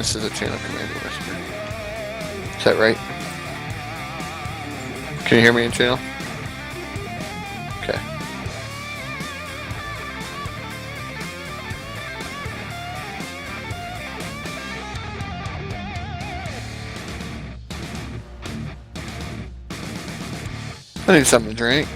This is a channel commander whisper. Is that right? Can you hear me in channel? Okay. I need something to drink.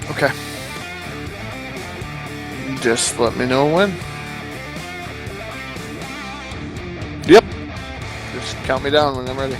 Okay. Just let me know when. Yep. Just count me down when I'm ready.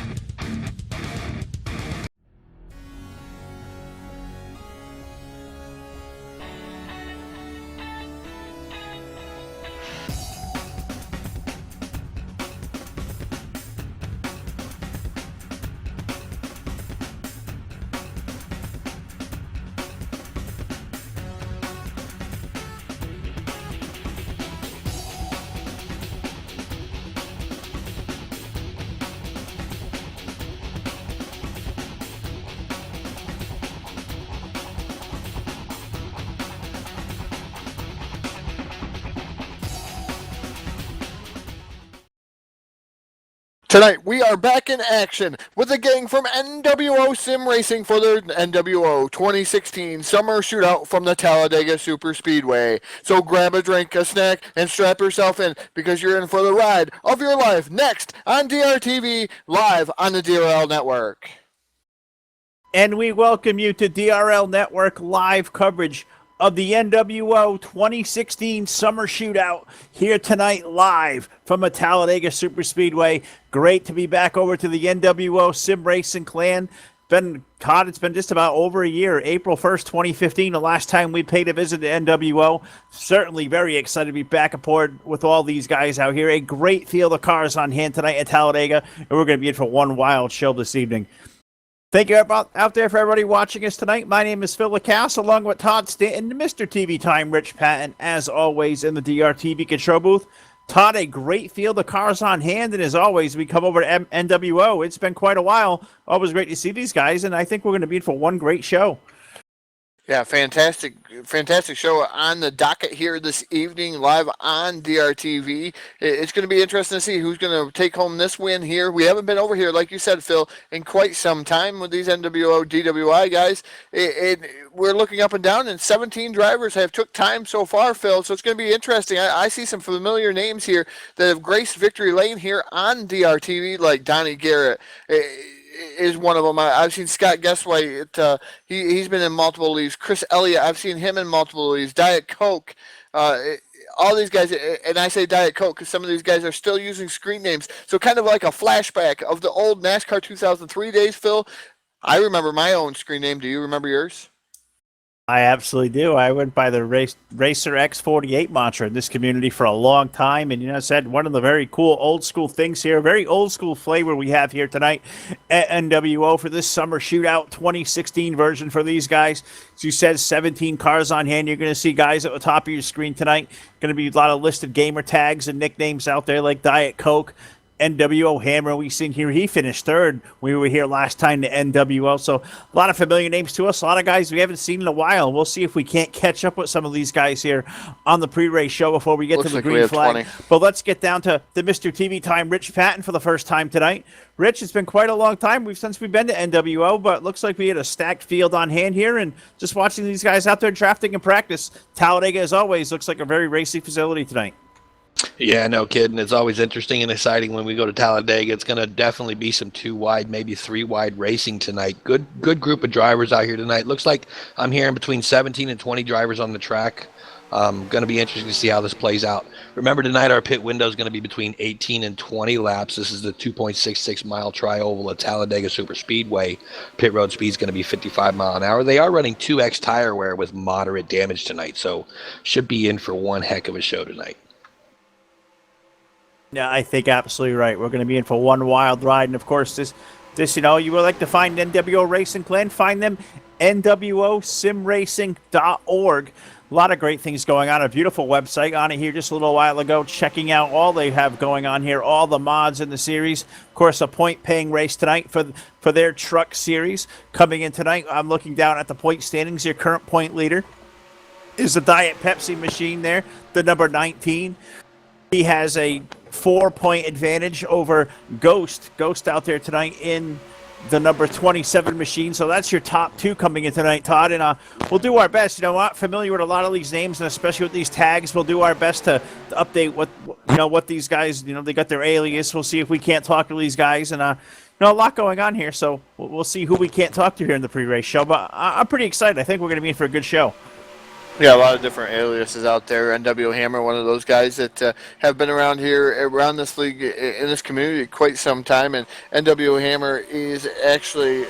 Tonight, we are back in action with the gang from NWO Sim Racing for their NWO 2016 Summer Shootout from the Talladega SuperSpeedway. So grab a drink, a snack, and strap yourself in because you're in for the ride of your life next on DRTV, live on the DRL Network. And we welcome you to DRL Network live coverage of the NWO 2016 Summer Shootout here tonight live from a Talladega Superspeedway. Great to be back over to the NWO Sim Racing clan. It's been just about over a year, April 1st, 2015, the last time we paid a visit to NWO. Certainly very excited to be back aboard with all these guys out here. A great field of cars on hand tonight at Talladega, and we're going to be in for one wild show this evening. Thank you out there for everybody watching us tonight. My name is Phil LaCasse, along with Todd Stanton, Mr. TV Time, Rich Patton, as always, in the DRTV control booth. Todd, a great field of cars on hand, and as always, we come over to NWO. It's been quite a while. Always great to see these guys, and I think we're going to be in for one great show. Yeah, fantastic show on the docket here this evening, live on DRTV. It's going to be interesting to see who's going to take home this win here. We haven't been over here, like you said, Phil, in quite some time with these NWO DWI guys. We're looking up and down, and 17 drivers have took time so far, Phil, so it's going to be interesting. I see some familiar names here that have graced victory lane here on DRTV, like Donnie Garrett. Is one of them. I've seen Scott Guessway. He's been in multiple leagues. Chris Elliott, I've seen him in multiple leagues. Diet Coke. All these guys, and I say Diet Coke because some of these guys are still using screen names. So kind of like a flashback of the old NASCAR 2003 days, Phil. I remember my own screen name. Do you remember yours? I absolutely do. I went by the Racer X48 mantra in this community for a long time. And, I said one of the very cool old school things here, very old school flavor we have here tonight at NWO for this Summer Shootout 2016 version for these guys. As you said, 17 cars on hand. You're going to see guys at the top of your screen tonight. Going to be a lot of listed gamer tags and nicknames out there like Diet Coke. NWO Hammer, we seen here, he finished third. We were here last time to NWO, so a lot of familiar names to us, a lot of guys we haven't seen in a while. We'll see if we can't catch up with some of these guys here on the pre-race show before we get to the green flag. 20. But let's get down to the Mr. TV time, Rich Patton, for the first time tonight. Rich, it's been quite a long time since we've been to NWO, but it looks like we had a stacked field on hand here, and just watching these guys out there drafting and practice. Talladega, as always, looks like a very racy facility tonight. Yeah, no kidding. It's always interesting and exciting when we go to Talladega. It's going to definitely be some 2-wide, maybe 3-wide racing tonight. Good group of drivers out here tonight. Looks like I'm hearing between 17 and 20 drivers on the track. Going to be interesting to see how this plays out. Remember, tonight our pit window is going to be between 18 and 20 laps. This is the 2.66-mile tri-oval at Talladega SuperSpeedway. Pit road speed is going to be 55 mile an hour. They are running 2X tire wear with moderate damage tonight, so should be in for one heck of a show tonight. Yeah, I think absolutely right. We're going to be in for one wild ride. And, of course, this you would like to find NWO Racing Clan, find them, NWOSimRacing.org. A lot of great things going on. A beautiful website on it here just a little while ago, checking out all they have going on here, all the mods in the series. Of course, a point-paying race tonight for their truck series. Coming in tonight, I'm looking down at the point standings. Your current point leader is the Diet Pepsi machine there, the number 19. He has a 4-point advantage over Ghost out there tonight in the number 27 machine. So that's your top two coming in tonight, Todd. And we'll do our best. I'm not familiar with a lot of these names, and especially with these tags. We'll do our best to update what these guys, they got their alias. We'll see if we can't talk to these guys. And, a lot going on here. So we'll see who we can't talk to here in the pre-race show. But I'm pretty excited. I think we're going to be in for a good show. Yeah, a lot of different aliases out there. NW Hammer, one of those guys that have been around here, around this league, in this community quite some time. And NW Hammer is actually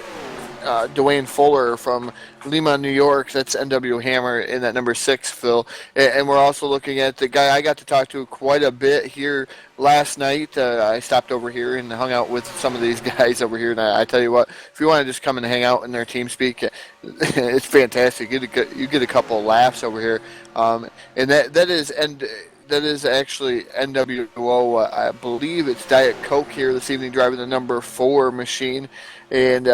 Dwayne Fuller from Lima, New York. That's NW Hammer in that number 6, Phil. And we're also looking at the guy I got to talk to quite a bit here last night. I stopped over here and hung out with some of these guys over here. And I tell you what, if you want to just come and hang out in their team speak, it's fantastic. You get a couple of laughs over here. And that is actually NWO. I believe it's Diet Coke here this evening, driving the number 4 machine. And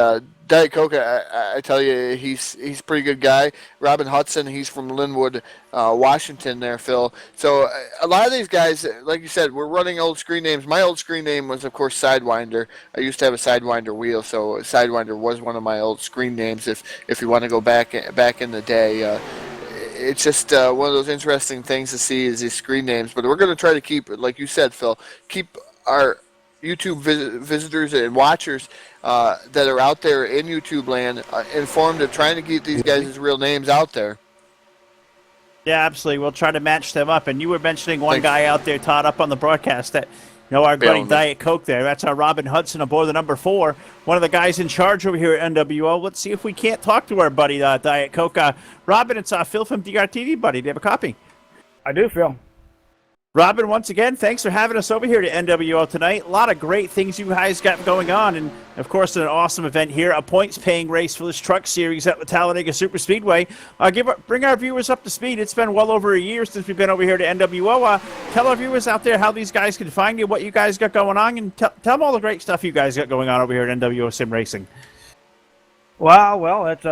Diet Coke, I tell you, he's a pretty good guy. Robin Hudson, he's from Linwood, Washington there, Phil. So a lot of these guys, like you said, we're running old screen names. My old screen name was, of course, Sidewinder. I used to have a Sidewinder wheel, so Sidewinder was one of my old screen names if you want to go back in the day. It's just one of those interesting things to see is these screen names. But we're going to try to keep, like you said, Phil, keep our YouTube visitors and watchers that are out there in YouTube land informed of trying to keep these guys' real names out there. Yeah, absolutely. We'll try to match them up. And you were mentioning one guy out there, Todd, up on the broadcast that, our buddy Diet Coke there. That's our Robin Hudson aboard the number 4. One of the guys in charge over here at NWO. Let's see if we can't talk to our buddy Diet Coke. Robin, it's Phil from DRTV, buddy. Do you have a copy? I do, Phil. Robin, once again, thanks for having us over here to NWO tonight. A lot of great things you guys got going on, and, of course, an awesome event here, a points-paying race for this truck series at the Talladega SuperSpeedway. Bring our viewers up to speed. It's been well over a year since we've been over here to NWO. Tell our viewers out there how these guys can find you, what you guys got going on, and tell them all the great stuff you guys got going on over here at NWO Sim Racing. Well, that's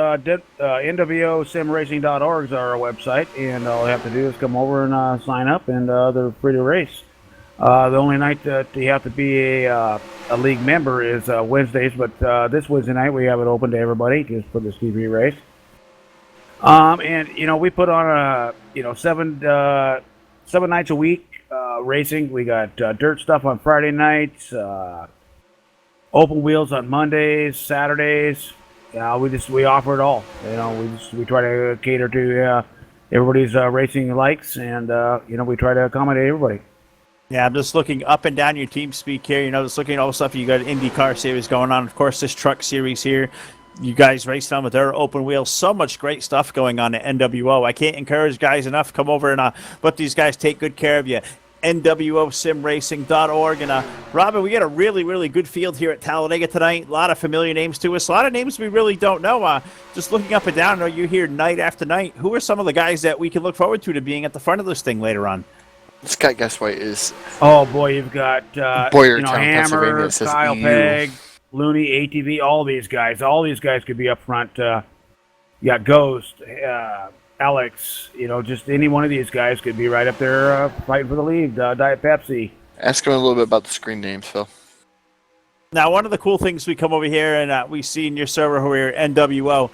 NWOSimRacing.org is our website, and all you have to do is come over and sign up, and they're free to race. The only night that you have to be a league member is Wednesdays, but this Wednesday night we have it open to everybody just for this TV race. And we put on 7 nights a week racing. We got dirt stuff on Friday nights, open wheels on Mondays, Saturdays. We offer it all. We try to cater to everybody's racing likes, and we try to accommodate everybody. Yeah, I'm just looking up and down your team speak here. Just looking at all the stuff. You got an IndyCar series going on. Of course, this truck series here. you guys racing on with their open wheels. So much great stuff going on at NWO. I can't encourage guys enough. Come over and let these guys take good care of you. NWOSimRacing.org. And Robin, we got a really, really good field here at Talladega tonight. A lot of familiar names to us. A lot of names we really don't know. Just looking up and down, I know you hear night after night. Who are some of the guys that we can look forward to being at the front of this thing later on? Scott Guesswhite is. Oh boy, you've got Boyertown, Hammer, Pennsylvania, Kyle Pegg, Looney, ATV. All these guys could be up front. You got Ghost, Alex. Just any one of these guys could be right up there fighting for the lead. Diet Pepsi. Ask him a little bit about the screen names, Phil. Now, one of the cool things we come over here and we see in your server here, NWO,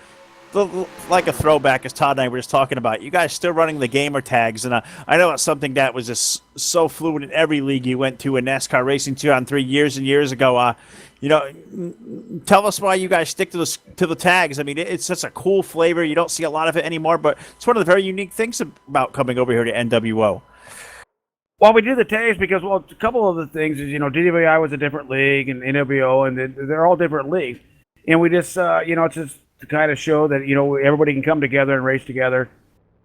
like a throwback, as Todd and I were just talking about. You guys still running the gamer tags, and I know it's something that was just so fluid in every league you went to in NASCAR Racing 2-on-3 years and years ago. Tell us why you guys stick to the tags. I mean, it's such a cool flavor. You don't see a lot of it anymore, but it's one of the very unique things about coming over here to NWO. Well, we do the tags because, a couple of the things is, DWI was a different league, and NWO, and they're all different leagues. And we just, it's just to kind of show that, everybody can come together and race together.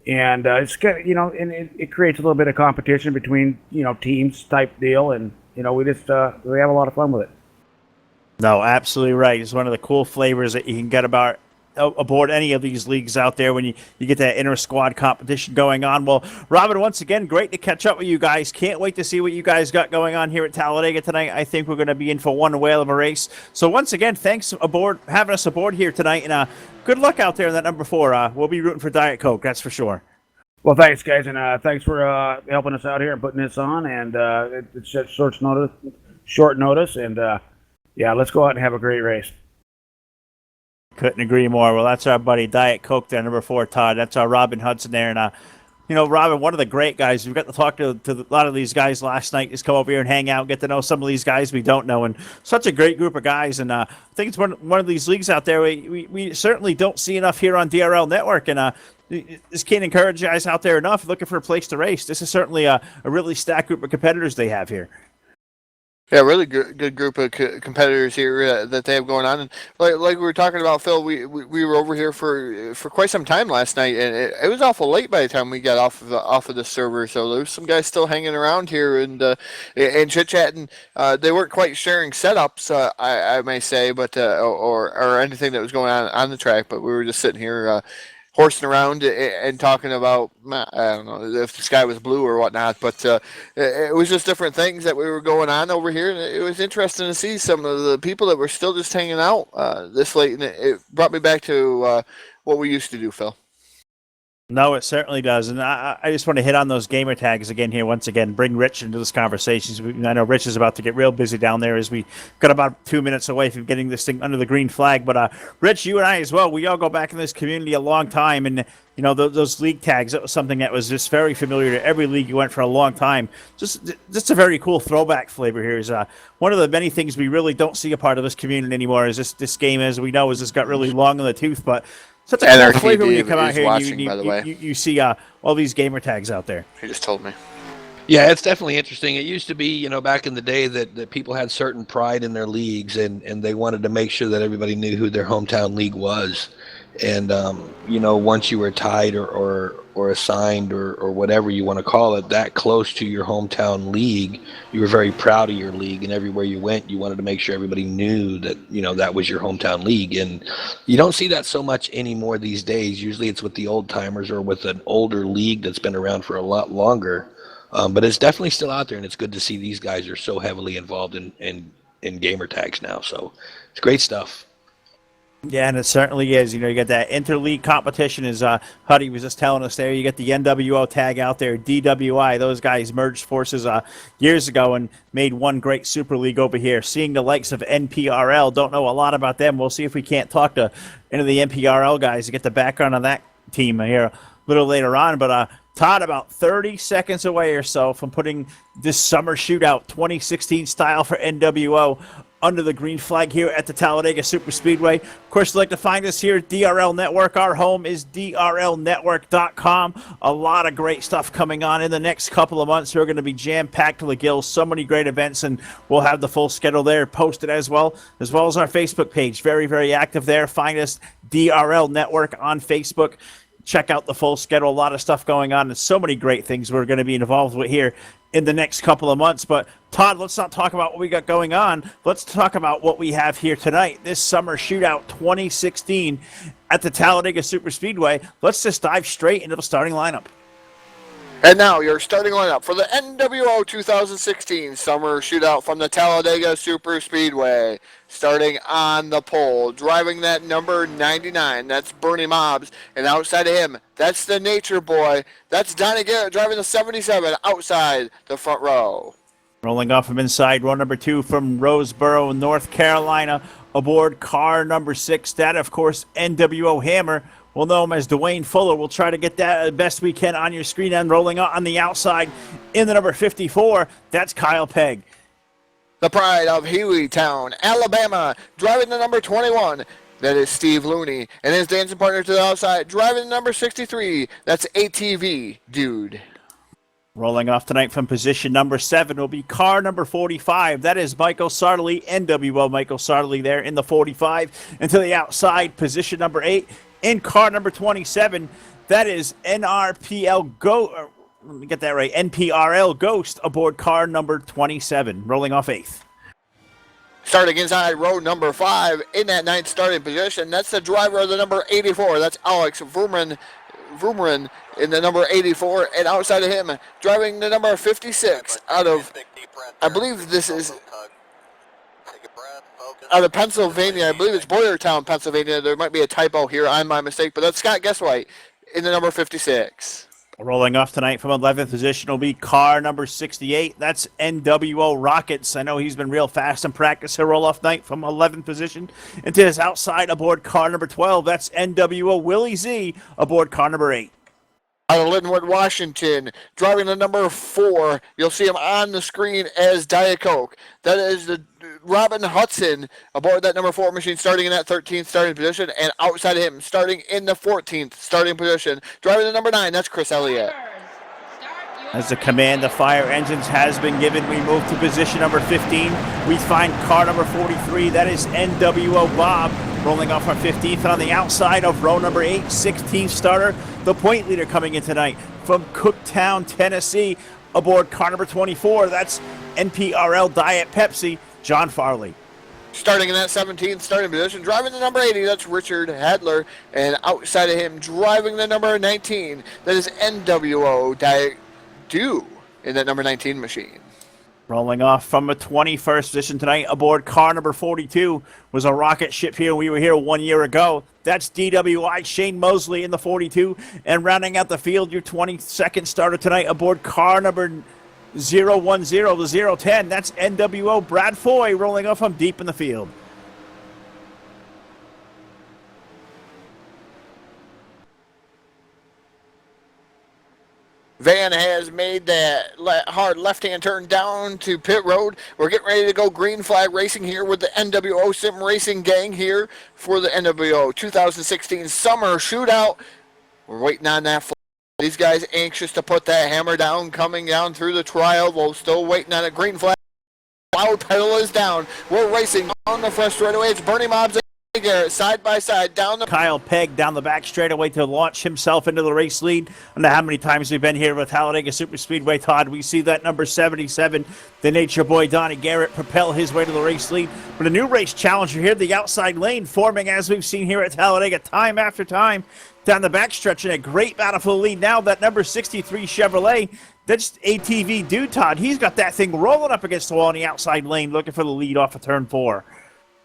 And it's kind of, and it creates a little bit of competition between, teams type deal. And, we just, we have a lot of fun with it. No, absolutely right. It's one of the cool flavors that you can get aboard any of these leagues out there when you get that inter-squad competition going on. Well, Robin, once again, great to catch up with you guys. Can't wait to see what you guys got going on here at Talladega tonight. I think we're going to be in for one whale of a race. So once again, thanks having us aboard here tonight, and good luck out there in that number 4. We'll be rooting for Diet Coke, that's for sure. Well, thanks, guys, and thanks for helping us out here and putting this on. And it's short notice, and let's go out and have a great race. Couldn't agree more. Well, that's our buddy Diet Coke there, number 4, Todd. That's our Robin Hudson there. And, Robin, one of the great guys. We got to talk to a lot of these guys last night. Just come over here and hang out, get to know some of these guys we don't know. And such a great group of guys. And I think it's one of these leagues out there we certainly don't see enough here on DRL Network. And just can't encourage guys out there enough looking for a place to race. This is certainly a really stacked group of competitors they have here. Yeah, really good group of competitors here that they have going on. And like we were talking about, Phil, we were over here for quite some time last night, and it was awful late by the time we got off of the server. So there was some guys still hanging around here and chit chatting. They weren't quite sharing setups, I may say, but or anything that was going on the track. But we were just sitting here horsing around and talking about, I don't know if the sky was blue or whatnot, but it was just different things that we were going on over here. And it was interesting to see some of the people that were still just hanging out this late. And it brought me back to what we used to do, Phil. No, it certainly does. And I just want to hit on those gamer tags again here once again, bring Rich into this conversation. I know Rich is about to get real busy down there as we got about 2 minutes away from getting this thing under the green flag. But Rich, you and I as well, we all go back in this community a long time. And, those league tags, that was something that was just very familiar to every league you went for a long time. Just a very cool throwback flavor here. Is one of the many things we really don't see a part of this community anymore. Is this game, as we know, has just got really long in the tooth. But such a cool flavor when you come out here and you see all these gamer tags out there. He just told me. Yeah, it's definitely interesting. It used to be, back in the day that people had certain pride in their leagues and they wanted to make sure that everybody knew who their hometown league was. And, once you were tied or assigned or whatever you want to call it, that close to your hometown league, you were very proud of your league. And everywhere you went, you wanted to make sure everybody knew that, that was your hometown league. And you don't see that so much anymore these days. Usually it's with the old timers or with an older league that's been around for a lot longer. But it's definitely still out there, and it's good to see these guys are so heavily involved in gamer tags now. So it's great stuff. Yeah, and it certainly is. You get that interleague competition, as Huddy was just telling us there. You get the NWO tag out there, DWI. Those guys merged forces years ago and made one great super league over here. Seeing the likes of NPRL, don't know a lot about them. We'll see if we can't talk to any of the NPRL guys to get the background on that team here a little later on. But Todd, about 30 seconds away or so from putting this Summer Shootout 2016 style for NWO under the green flag here at the Talladega Superspeedway. Of course, you'd like to find us here at DRL Network. Our home is drlnetwork.com. A lot of great stuff coming on in the next couple of months. We're going to be jam-packed to the gills. So many great events, and we'll have the full schedule there posted as well as our Facebook page. Very, very active there. Find us, DRL Network, on Facebook. Check out the full schedule. A lot of stuff going on, and so many great things we're going to be involved with here in the next couple of months. But Todd, let's not talk about what we got going on. Let's talk about what we have here tonight, this Summer Shootout 2016 at the Talladega Superspeedway. Let's just dive straight into the starting lineup. And now your starting lineup for the NWO 2016 Summer Shootout from the Talladega Superspeedway. Starting on the pole, driving that number 99, that's Bernie Mobbs. And outside of him, that's the Nature Boy. That's Donnie Garrett driving the 77 outside the front row. Rolling off from inside row number 2 from Roseboro, North Carolina, aboard car number 6. That, of course, NWO Hammer. We'll know him as Dwayne Fuller. We'll try to get that as best we can on your screen. And rolling on the outside in the number 54, that's Kyle Pegg. The pride of Hueytown, Alabama, driving the number 21. That is Steve Looney. And his dancing partner to the outside, driving the number 63. That's ATV Dude. Rolling off tonight from position number 7 will be car number 45. That is Michael Sartely, NWO Michael Sartely there in the 45. And to the outside, position number 8. In car number 27, that is NRPL let me get that right. NPRL Ghost aboard car number 27, rolling off 8th. Starting inside row number 5 in that 9th starting position, that's the driver of the number 84. That's Alex Vrooman in the number 84, and outside of him, driving the number 56 out of, I believe this is out of Pennsylvania. I believe it's Boyertown, Pennsylvania. There might be a typo here. I'm my mistake, but that's Scott Guesswhite in the number 56. Rolling off tonight from 11th position will be car number 68. That's NWO Rockets. I know he's been real fast in practice. He'll roll off night from 11th position into his outside aboard car number 12. That's NWO Willie Z aboard car number 8. Out of Linwood, Washington, driving the number 4. You'll see him on the screen as Diet Coke. That is the Robin Hudson aboard that number 4 machine, starting in that 13th starting position, and outside of him, starting in the 14th starting position, driving the number 9. That's Chris Elliott. As the command of fire engines has been given, we move to position number 15. We find car number 43. That is NWO Bob, rolling off our 15th. And on the outside of row number 8, 16th starter, the point leader coming in tonight from Cooktown, Tennessee, aboard car number 24. That's NPRL Diet Pepsi, John Farley. Starting in that 17th starting position, driving the number 80, that's Richard Hadler. And outside of him, driving the number 19, that is NWO Diet Dew in that number 19 machine. Rolling off from a 21st position tonight aboard car number 42 was a rocket ship here. We were here 1 year ago. That's DWI Shane Mosley in the 42. And rounding out the field, your 22nd starter tonight aboard car number 010 to 010. That's NWO Brad Foy rolling off from deep in the field. Van has made that hard left-hand turn down to pit road. We're getting ready to go green flag racing here with the NWO Sim Racing gang here for the NWO 2016 Summer Shootout. We're waiting on that flag. These guys anxious to put that hammer down, coming down through the trial. We're still waiting on a green flag. Loud pedal is down. We're racing on the front straightaway. It's Bernie Mobbs and Garrett side by side down the Kyle Pegg down the back straightaway to launch himself into the race lead. I don't know how many times we've been here with Talladega Superspeedway, Todd. We see that number 77, the Nature Boy Donnie Garrett, propel his way to the race lead. But a new race challenger here, the outside lane, forming as we've seen here at Talladega time after time down the backstretch, and a great battle for the lead now. That number 63 Chevrolet, that's ATV Dude, Todd. He's got that thing rolling up against the wall in the outside lane, looking for the lead off of turn 4.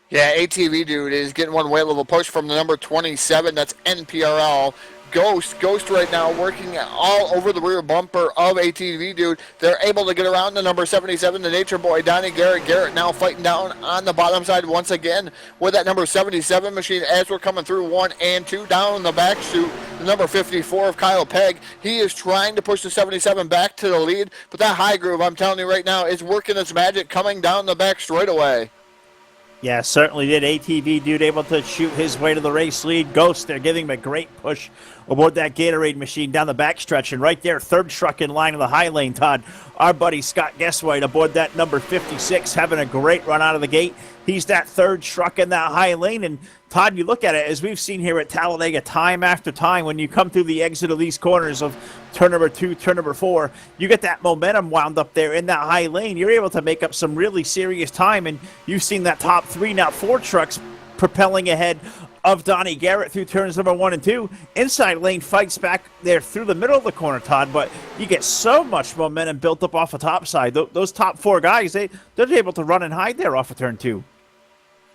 Yeah, ATV Dude is getting one weight level push from the number 27. That's NPRL. Ghost right now working all over the rear bumper of ATV Dude. They're able to get around the number 77, the Nature Boy, Donnie Garrett. Garrett now fighting down on the bottom side once again with that number 77 machine as we're coming through 1 and 2. Down the back chute, the number 54 of Kyle Pegg. He is trying to push the 77 back to the lead, but that high groove, I'm telling you right now, is working its magic coming down the back straightaway. Yeah, certainly did. ATV dude able to shoot his way to the race lead. Ghost, they're giving him a great push aboard that Gatorade machine down the backstretch. And right there, third truck in line in the high lane, Todd. Our buddy Scott Guesswhite aboard that number 56, having a great run out of the gate. He's that third truck in that high lane. And Todd, you look at it, as we've seen here at Talladega time after time, when you come through the exit of these corners of turn number 2, turn number 4, you get that momentum wound up there in that high lane. You're able to make up some really serious time, and you've seen that top 3, now 4 trucks propelling ahead of Donnie Garrett through turns number 1 and 2. Inside lane fights back there through the middle of the corner, Todd, but you get so much momentum built up off the top side. Those top 4 guys, they're able to run and hide there off of turn 2.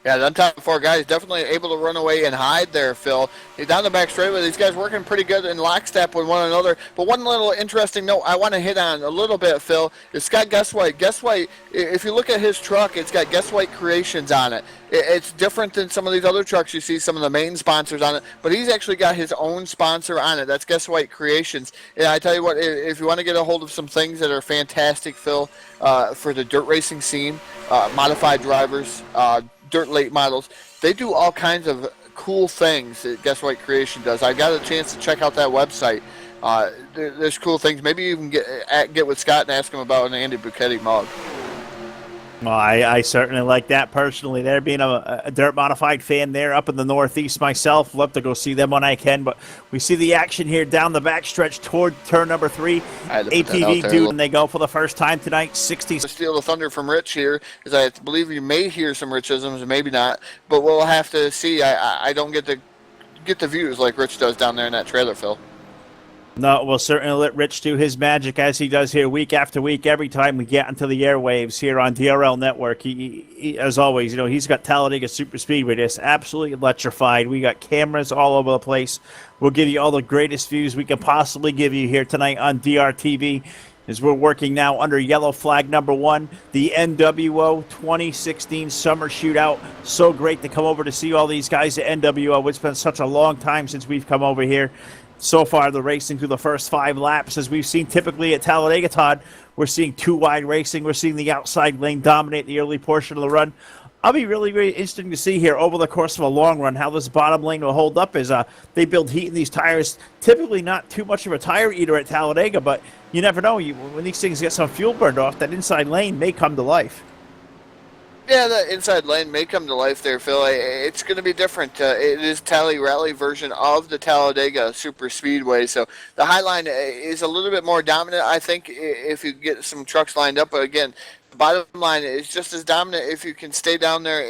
Yeah, the top 4 guys definitely able to run away and hide there, Phil. Down the back straightaway, these guys working pretty good in lockstep with one another. But one little interesting note I want to hit on a little bit, Phil, is Scott Guesswhite. Guesswhite, if you look at his truck, it's got Guesswhite Creations on it. It's different than some of these other trucks you see, some of the main sponsors on it, but he's actually got his own sponsor on it. That's Guesswhite Creations. And I tell you what, if you want to get a hold of some things that are fantastic, Phil, for the dirt racing scene, modified drivers, dirt late models, they do all kinds of cool things that Guesswhite Creation does. I got a chance to check out that website. There's cool things. Maybe you can get with Scott and ask him about an Andy Buchetti mug. Well, I certainly like that personally. There, being a dirt modified fan there up in the Northeast myself, love to go see them when I can. But we see the action here down the backstretch toward turn number 3. ATV dude, and they go for the first time tonight. 60. To steal the thunder from Rich here, is I believe you may hear some Richisms, maybe not, but we'll have to see. I don't get the views like Rich does down there in that trailer, Phil. No, we'll certainly let Rich do his magic as he does here week after week. Every time we get into the airwaves here on DRL Network, he as always, he's got Talladega SuperSpeedway just absolutely electrified. We got cameras all over the place. We'll give you all the greatest views we can possibly give you here tonight on DRTV. As we're working now under yellow flag number 1, the NWO 2016 Summer Shootout. So great to come over to see all these guys at NWO. It's been such a long time since we've come over here. So far, the racing through the first 5 laps, as we've seen typically at Talladega, Todd, we're seeing 2-wide racing. We're seeing the outside lane dominate the early portion of the run. I'll be really, really interesting to see here over the course of a long run how this bottom lane will hold up as they build heat in these tires. Typically not too much of a tire eater at Talladega, but you never know. When these things get some fuel burned off, that inside lane may come to life. Yeah, the inside lane may come to life there, Phil. It's going to be different. It is Tally Rally version of the Talladega SuperSpeedway, so the high line is a little bit more dominant, I think, if you get some trucks lined up. But again, the bottom line is just as dominant if you can stay down there.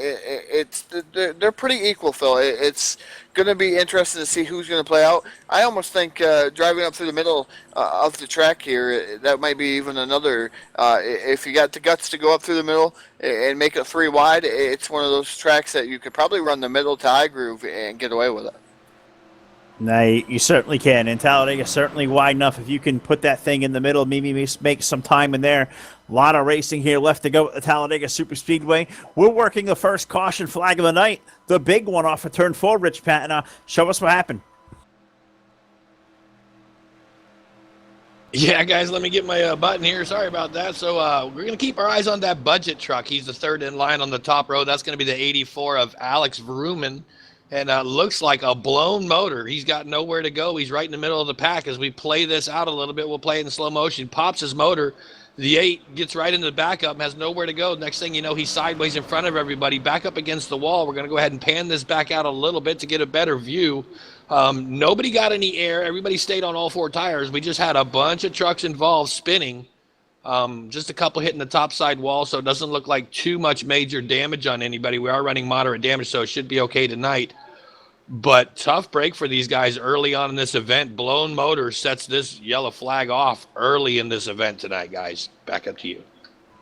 They're pretty equal, Phil. It's going to be interesting to see who's going to play out. I almost think driving up through the middle of the track here, that might be even another, if you got the guts to go up through the middle and make it 3 wide, it's one of those tracks that you could probably run the middle to high groove and get away with it. No, you certainly can. And Talladega certainly wide enough if you can put that thing in the middle, maybe make some time in there. A lot of racing here left to go at the Talladega SuperSpeedway. We're working the first caution flag of the night, the big one off of turn 4, Rich Patton. Show us what happened. Yeah, guys, let me get my button here. Sorry about that. So we're going to keep our eyes on that budget truck. He's the third in line on the top row. That's going to be the 84 of Alex Vrooman. And looks like a blown motor. He's got nowhere to go. He's right in the middle of the pack. As we play this out a little bit, we'll play it in slow motion. Pops his motor. The 8 gets right into the backup and has nowhere to go. Next thing you know, he's sideways in front of everybody, back up against the wall. We're going to go ahead and pan this back out a little bit to get a better view. Nobody got any air. Everybody stayed on all 4 tires. We just had a bunch of trucks involved spinning. Just a couple hitting the top side wall, so it doesn't look like too much major damage on anybody. We are running moderate damage, so it should be okay tonight. But tough break for these guys early on in this event. Blown motor sets this yellow flag off early in this event tonight, guys. Back up to you.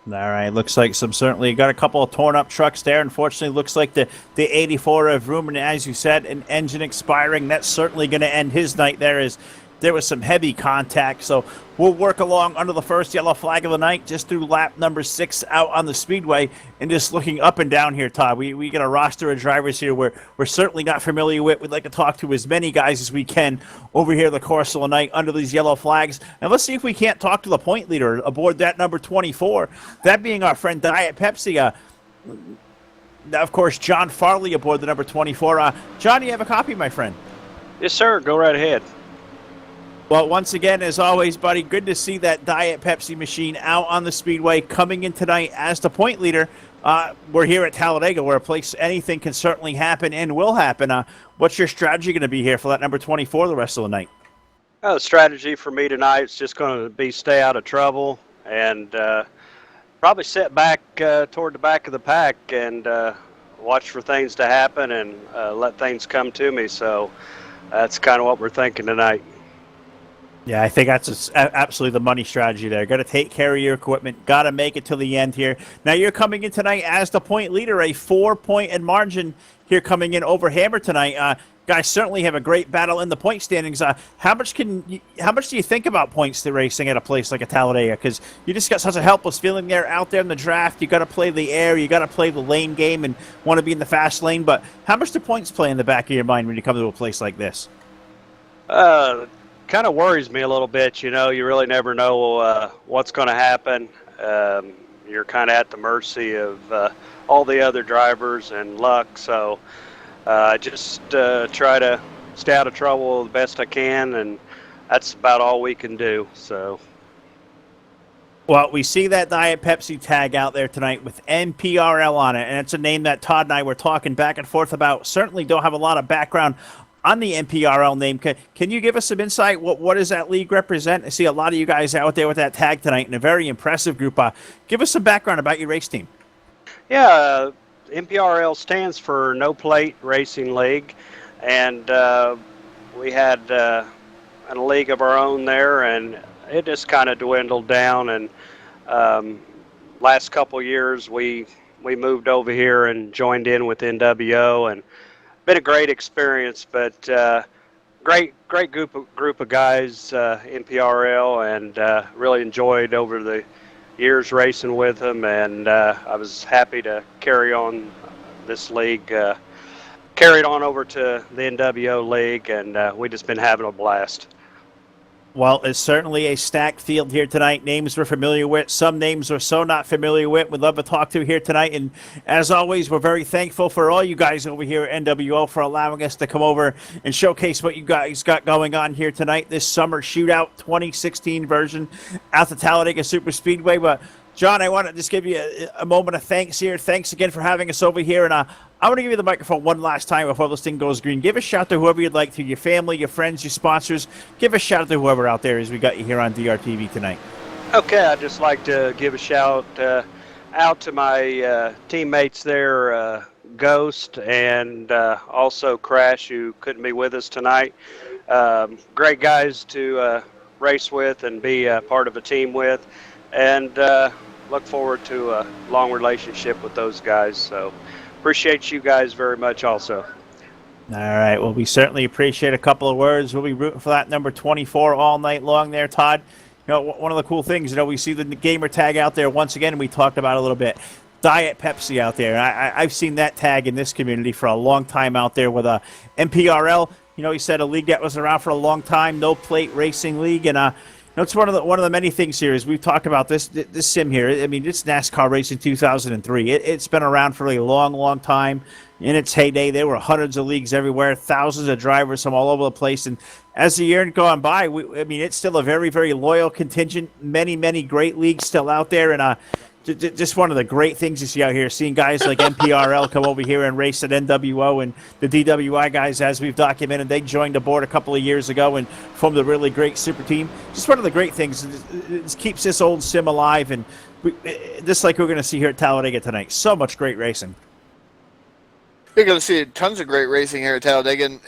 All right, looks like certainly got a couple of torn up trucks there. Unfortunately, looks like the 84 of Vrooman, as you said, an engine expiring. That's certainly going to end his night there as there was some heavy contact. So we'll work along under the first yellow flag of the night just through lap number 6 out on the speedway and just looking up and down here, Todd. We get a roster of drivers here we're certainly not familiar with. We'd like to talk to as many guys as we can over here the course of the night under these yellow flags. And let's see if we can't talk to the point leader aboard that number 24, that being our friend Diet Pepsi. of course, John Farley aboard the number 24. John, you have a copy, my friend? Yes, sir. Go right ahead. Well, once again, as always, buddy, good to see that Diet Pepsi machine out on the speedway, coming in tonight as the point leader. We're here at Talladega, where a place anything can certainly happen and will happen. What's your strategy going to be here for that number 24 the rest of the night? The strategy for me tonight is just going to be stay out of trouble and probably sit back toward the back of the pack and watch for things to happen and let things come to me. So that's kind of what we're thinking tonight. Yeah, I think that's absolutely the money strategy there. Got to take care of your equipment. Got to make it to the end here. Now you're coming in tonight as the point leader, a 4-point in margin here coming in over Hammer tonight. Guys certainly have a great battle in the point standings. How much do you think about points to racing at a place like a Talladega? Because you just got such a helpless feeling there out there in the draft. You got to play the air, you got to play the lane game, and want to be in the fast lane. But how much do points play in the back of your mind when you come to a place like this? Kind of worries me a little bit. You know, you really never know what's going to happen. You're kind of at the mercy of all the other drivers and luck. So I just try to stay out of trouble the best I can, and that's about all we can do. So. Well, we see that Diet Pepsi tag out there tonight with NPRL on it, and it's a name that Todd and I were talking back and forth about. Certainly don't have a lot of background on the NPRL name. Can you give us some insight? What does that league represent? I see a lot of you guys out there with that tag tonight in a very impressive group. Give us some background about your race team. Yeah, NPRL stands for No Plate Racing League, and we had a league of our own there, and it just kind of dwindled down. And last couple years, we moved over here and joined in with NWO, and been a great experience. But great group of guys, NPRL, and really enjoyed over the years racing with them, and I was happy to carry on this league, carried on over to the NWO league, and we just been having a blast. Well, it's certainly a stacked field here tonight. Names we're familiar with. Some names we're so not familiar with. We'd love to talk to here tonight. And as always, we're very thankful for all you guys over here at NWO for allowing us to come over and showcase what you guys got going on here tonight. This Summer Shootout 2016 version at the Talladega SuperSpeedway. But John, I want to just give you a moment of thanks here. Thanks again for having us over here. And I want to give you the microphone one last time before this thing goes green. Give a shout to whoever you'd like to, your family, your friends, your sponsors. Give a shout to whoever out there as we got you here on DRTV tonight. Okay, I'd just like to give a shout out to my teammates there, Ghost, and also Crash, who couldn't be with us tonight. Great guys to race with and be part of a team with. And look forward to a long relationship with those guys. So appreciate you guys very much also. All right. Well, we certainly appreciate a couple of words. We'll be rooting for that number 24 all night long there, Todd. You know, one of the cool things, we see the gamer tag out there once again, and we talked about it a little bit. Diet Pepsi out there. I've seen that tag in this community for a long time out there with a NPRL. He said a league that was around for a long time, No Plate Racing League, and it's one of the many things here is we've talked about this sim here. I mean, it's NASCAR racing 2003. It's been around for a long, long time. In its heyday, there were hundreds of leagues everywhere, thousands of drivers from all over the place. And as the year gone by, it's still a very, very loyal contingent. Many, many great leagues still out there. And just one of the great things you see out here, seeing guys like NPRL come over here and race at NWO, and the DWI guys, as we've documented, they joined the board a couple of years ago and formed a really great super team. Just one of the great things. It keeps this old sim alive, and just like we're going to see here at Talladega tonight. So much great racing. You're going to see tons of great racing here at Talladega. And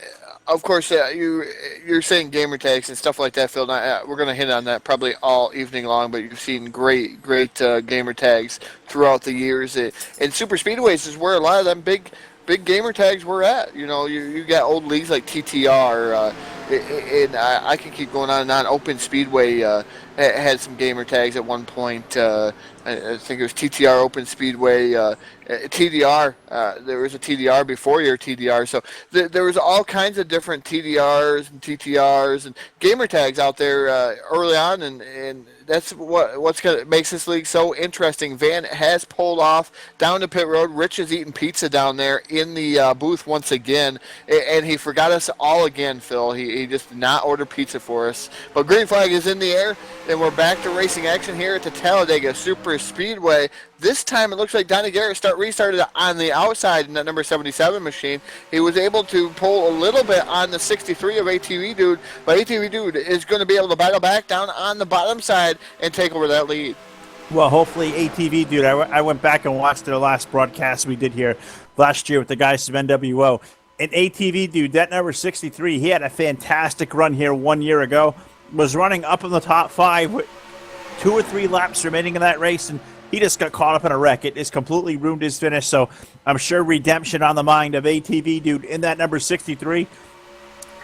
of course, you're saying gamer tags and stuff like that, Phil. We're going to hit on that probably all evening long, but you've seen great gamer tags throughout the years. And super speedways is where a lot of them big gamer tags were at. You got old leagues like TTR, and I can keep going on and on. Open Speedway had some gamer tags at one point. I think it was TTR Open Speedway, TDR. There was a TDR before your TDR, so there was all kinds of different TDRs and TTRs and gamer tags out there early on, and that's what makes this league so interesting. Van has pulled off down to pit road. Rich is eating pizza down there in the booth once again, and he forgot us all again, Phil. He just did not order pizza for us. But green flag is in the air, and we're back to racing action here at the Talladega SuperSpeedway. This time it looks like Donnie Garrett restarted on the outside in that number 77 machine. He was able to pull a little bit on the 63 of ATV Dude, but ATV Dude is going to be able to battle back down on the bottom side and take over that lead. Well, hopefully ATV Dude, I went back and watched their last broadcast we did here last year with the guys from NWO. And ATV Dude, that number 63, he had a fantastic run here 1 year ago, was running up in the top 5 with 2 or 3 laps remaining in that race, and he just got caught up in a wreck. It has completely ruined his finish, so I'm sure redemption on the mind of ATV Dude in that number 63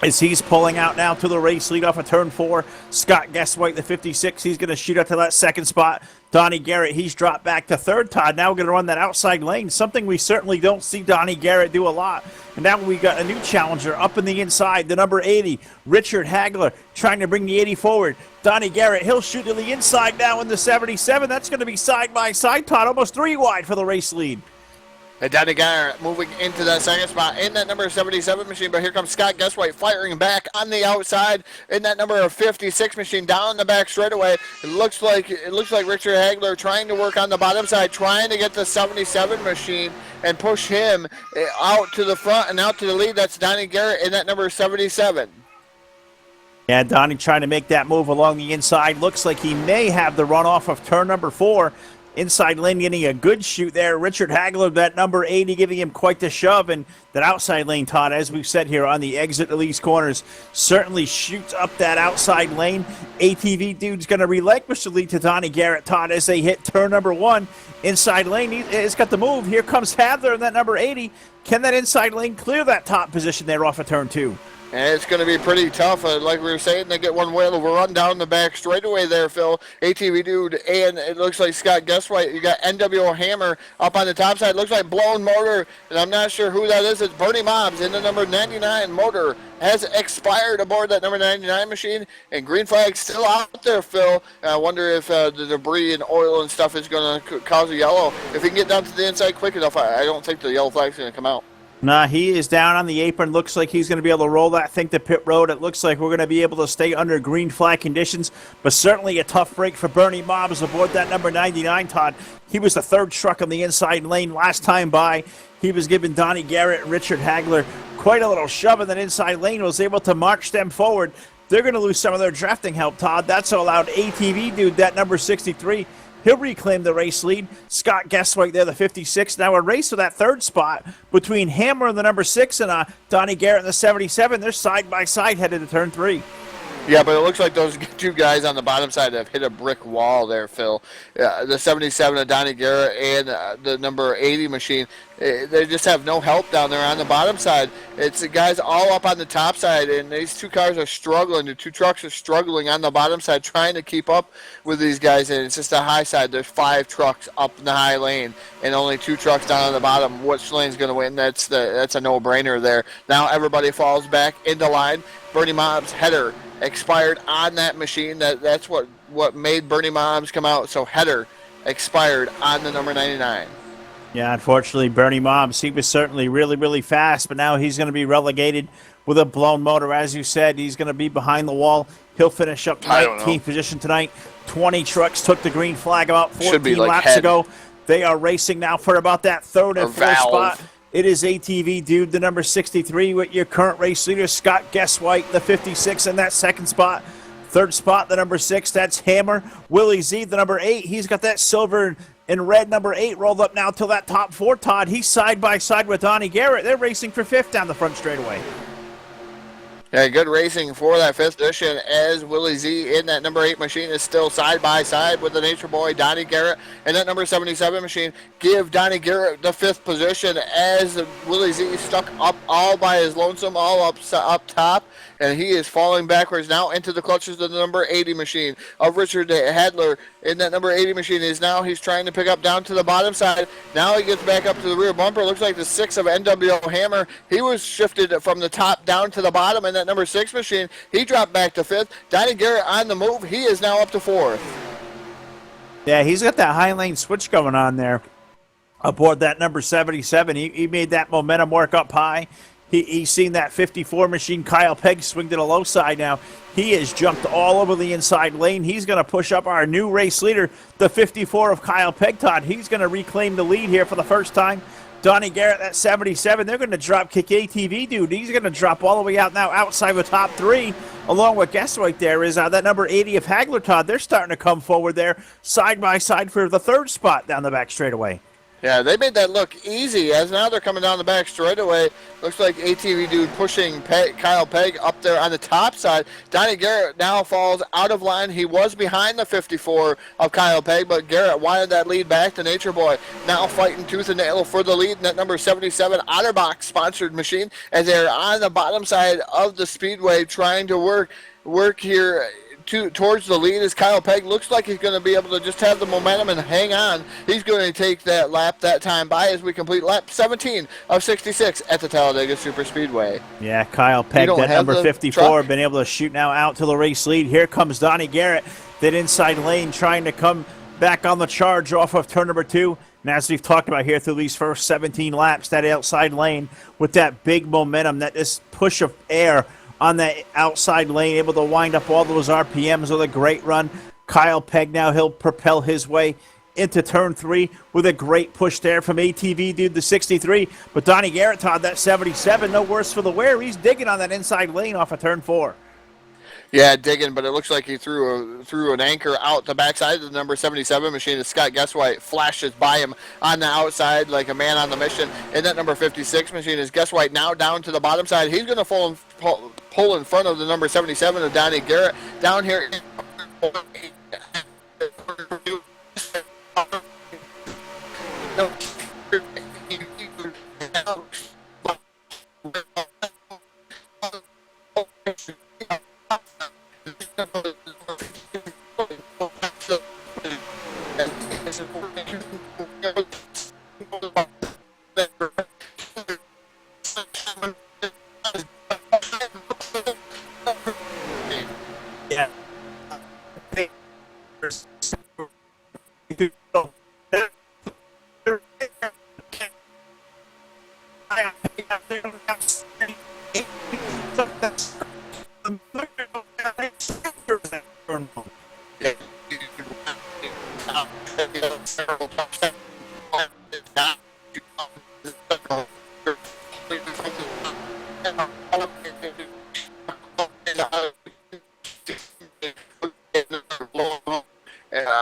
as he's pulling out now to the race lead off of turn 4. Scott Guesswhite, the 56, he's going to shoot up to that second spot. Donnie Garrett, he's dropped back to third. Todd, now we're going to run that outside lane, something we certainly don't see Donnie Garrett do a lot. And now we got a new challenger up in the inside, the number 80, Richard Hagler, trying to bring the 80 forward. Donnie Garrett, he'll shoot to the inside now in the 77. That's going to be side by side, Todd, almost 3 wide for the race lead. And Donnie Garrett moving into that second spot in that number 77 machine, but here comes Scott Guesswhite firing back on the outside in that number 56 machine down the back straightaway. It looks like Richard Hagler trying to work on the bottom side, trying to get the 77 machine and push him out to the front and out to the lead. That's Donnie Garrett in that number 77. Yeah, Donnie trying to make that move along the inside. Looks like he may have the runoff of turn number 4. Inside lane getting a good shoot there. Richard Hagler, that number 80, giving him quite the shove. And that outside lane, Todd, as we've said here on the exit of these corners, certainly shoots up that outside lane. ATV Dude's going to relinquish the lead to Donnie Garrett, Todd, as they hit turn number 1. Inside lane, he's got the move. Here comes Hagler in that number 80. Can that inside lane clear that top position there off of turn 2? And it's going to be pretty tough. Like we were saying, they get one whale of a run down the back straightaway there, Phil. ATV Dude, and it looks like Scott Guesswhite. You got NWO Hammer up on the top side. Looks like Blown Motor, and I'm not sure who that is. It's Bernie Mobs in the number 99 motor. Has expired aboard that number 99 machine, and green flag still out there, Phil. I wonder if the debris and oil and stuff is going to cause a yellow. If he can get down to the inside quick enough, I don't think the yellow flag's going to come out. Nah, he is down on the apron. Looks like he's going to be able to roll that thing to pit road. It looks like we're going to be able to stay under green flag conditions, but certainly a tough break for Bernie Mobs aboard that number 99, Todd. He was the third truck on the inside lane last time by. He was giving Donnie Garrett and Richard Hagler quite a little shove in that inside lane, was able to march them forward. They're going to lose some of their drafting help, Todd. That's allowed ATV Dude, that number 63. He'll reclaim the race lead. Scott Guesswhite there, the 56. Now a race for that third spot between Hammer and the number 6 and Donnie Garrett and the 77. They're side by side headed to turn 3. Yeah, but it looks like those two guys on the bottom side have hit a brick wall there, Phil. The 77 of Donnie Garrett and the number 80 machine, they just have no help down there on the bottom side. It's the guys all up on the top side, and these two cars are struggling. The two trucks are struggling on the bottom side, trying to keep up with these guys, and it's just the high side. There's 5 trucks up in the high lane and only 2 trucks down on the bottom. Which lane's going to win? That's a no-brainer there. Now everybody falls back into line. Bernie Mob's header expired on that machine. That's what made Bernie Mobs come out. So header expired on the number 99. Yeah, unfortunately, Bernie Mobs, he was certainly really, really fast, but now he's going to be relegated with a blown motor. As you said, he's going to be behind the wall. He'll finish up 19th position tonight. 20 trucks took the green flag about 14 laps ago. They are racing now for about that third and fourth spot. It is ATV Dude, the number 63, with your current race leader, Scott Guesswhite, the 56, in that second spot. Third spot, the number 6, that's Hammer. Willie Z, the number 8, he's got that silver and red number 8 rolled up now till that top 4, Todd. He's side by side with Donnie Garrett. They're racing for 5th down the front straightaway. Yeah, good racing for that 5th position as Willie Z in that number 8 machine is still side by side with the Nature Boy, Donnie Garrett, and that number 77 machine give Donnie Garrett the 5th position as Willie Z stuck up all by his lonesome, all up top, and he is falling backwards now into the clutches of the number 80 machine of Richard Hagler in that number 80 machine. He's trying to pick up down to the bottom side. Now he gets back up to the rear bumper. Looks like the 6 of NWO Hammer. He was shifted from the top down to the bottom in that number 6 machine. He dropped back to 5th. Donnie Garrett on the move. He is now up to 4th. Yeah, he's got that high lane switch going on there aboard that number 77. He made that momentum work up high. He's seen that 54 machine. Kyle Pegg swing to the low side now. He has jumped all over the inside lane. He's going to push up our new race leader, the 54 of Kyle Pegg, Todd. He's going to reclaim the lead here for the first time. Donnie Garrett, that 77, they're going to drop kick ATV, dude. He's going to drop all the way out now outside the top 3, along with guess right there is that number 80 of Hagler, Todd. They're starting to come forward there side by side for the 3rd spot down the back straightaway. Yeah, they made that look easy as now they're coming down the back straightaway. Looks like ATV dude pushing Kyle Pegg up there on the top side. Donnie Garrett now falls out of line. He was behind the 54 of Kyle Pegg, but Garrett wanted that lead back. The Nature Boy now fighting tooth and nail for the lead in that number 77 Otterbox sponsored machine as they're on the bottom side of the speedway trying to work here towards the lead as Kyle Pegg looks like he's going to be able to just have the momentum and hang on. He's going to take that lap that time by as we complete lap 17 of 66 at the Talladega Superspeedway. Yeah, Kyle Pegg, that number 54, been able to shoot now out to the race lead. Here comes Donnie Garrett, that inside lane trying to come back on the charge off of turn number 2. And as we've talked about here through these first 17 laps, that outside lane with that big momentum, that this push of air on that outside lane, able to wind up all those RPMs with a great run. Kyle Pegg now, he'll propel his way into turn 3 with a great push there from ATV dude, the 63. But Donnie Garrett, Todd, that 77, no worse for the wear. He's digging on that inside lane off of turn 4. Yeah, digging, but it looks like he threw an anchor out the backside of the number 77 machine. As Scott Guesswhite flashes by him on the outside like a man on the mission. And that number 56 machine is Guesswhite now down to the bottom side. He's going to pull in front of the number 77 of Donnie Garrett down here. Yeah.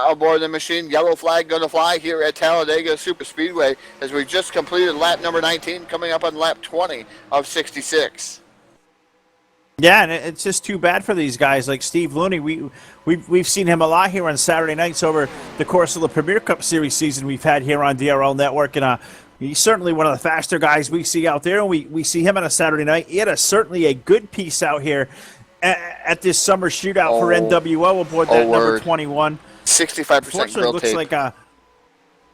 Aboard the machine, yellow flag going to fly here at Talladega Superspeedway as we just completed lap number 19, coming up on lap 20 of 66. Yeah, and it's just too bad for these guys like Steve Looney. We've seen him a lot here on Saturday nights over the course of the Premier Cup Series season we've had here on DRL Network, and he's certainly one of the faster guys we see out there, and we see him on a Saturday night. He had certainly a good piece out here at this summer shootout for NWO aboard that number 21. 65% grill looks tape. Like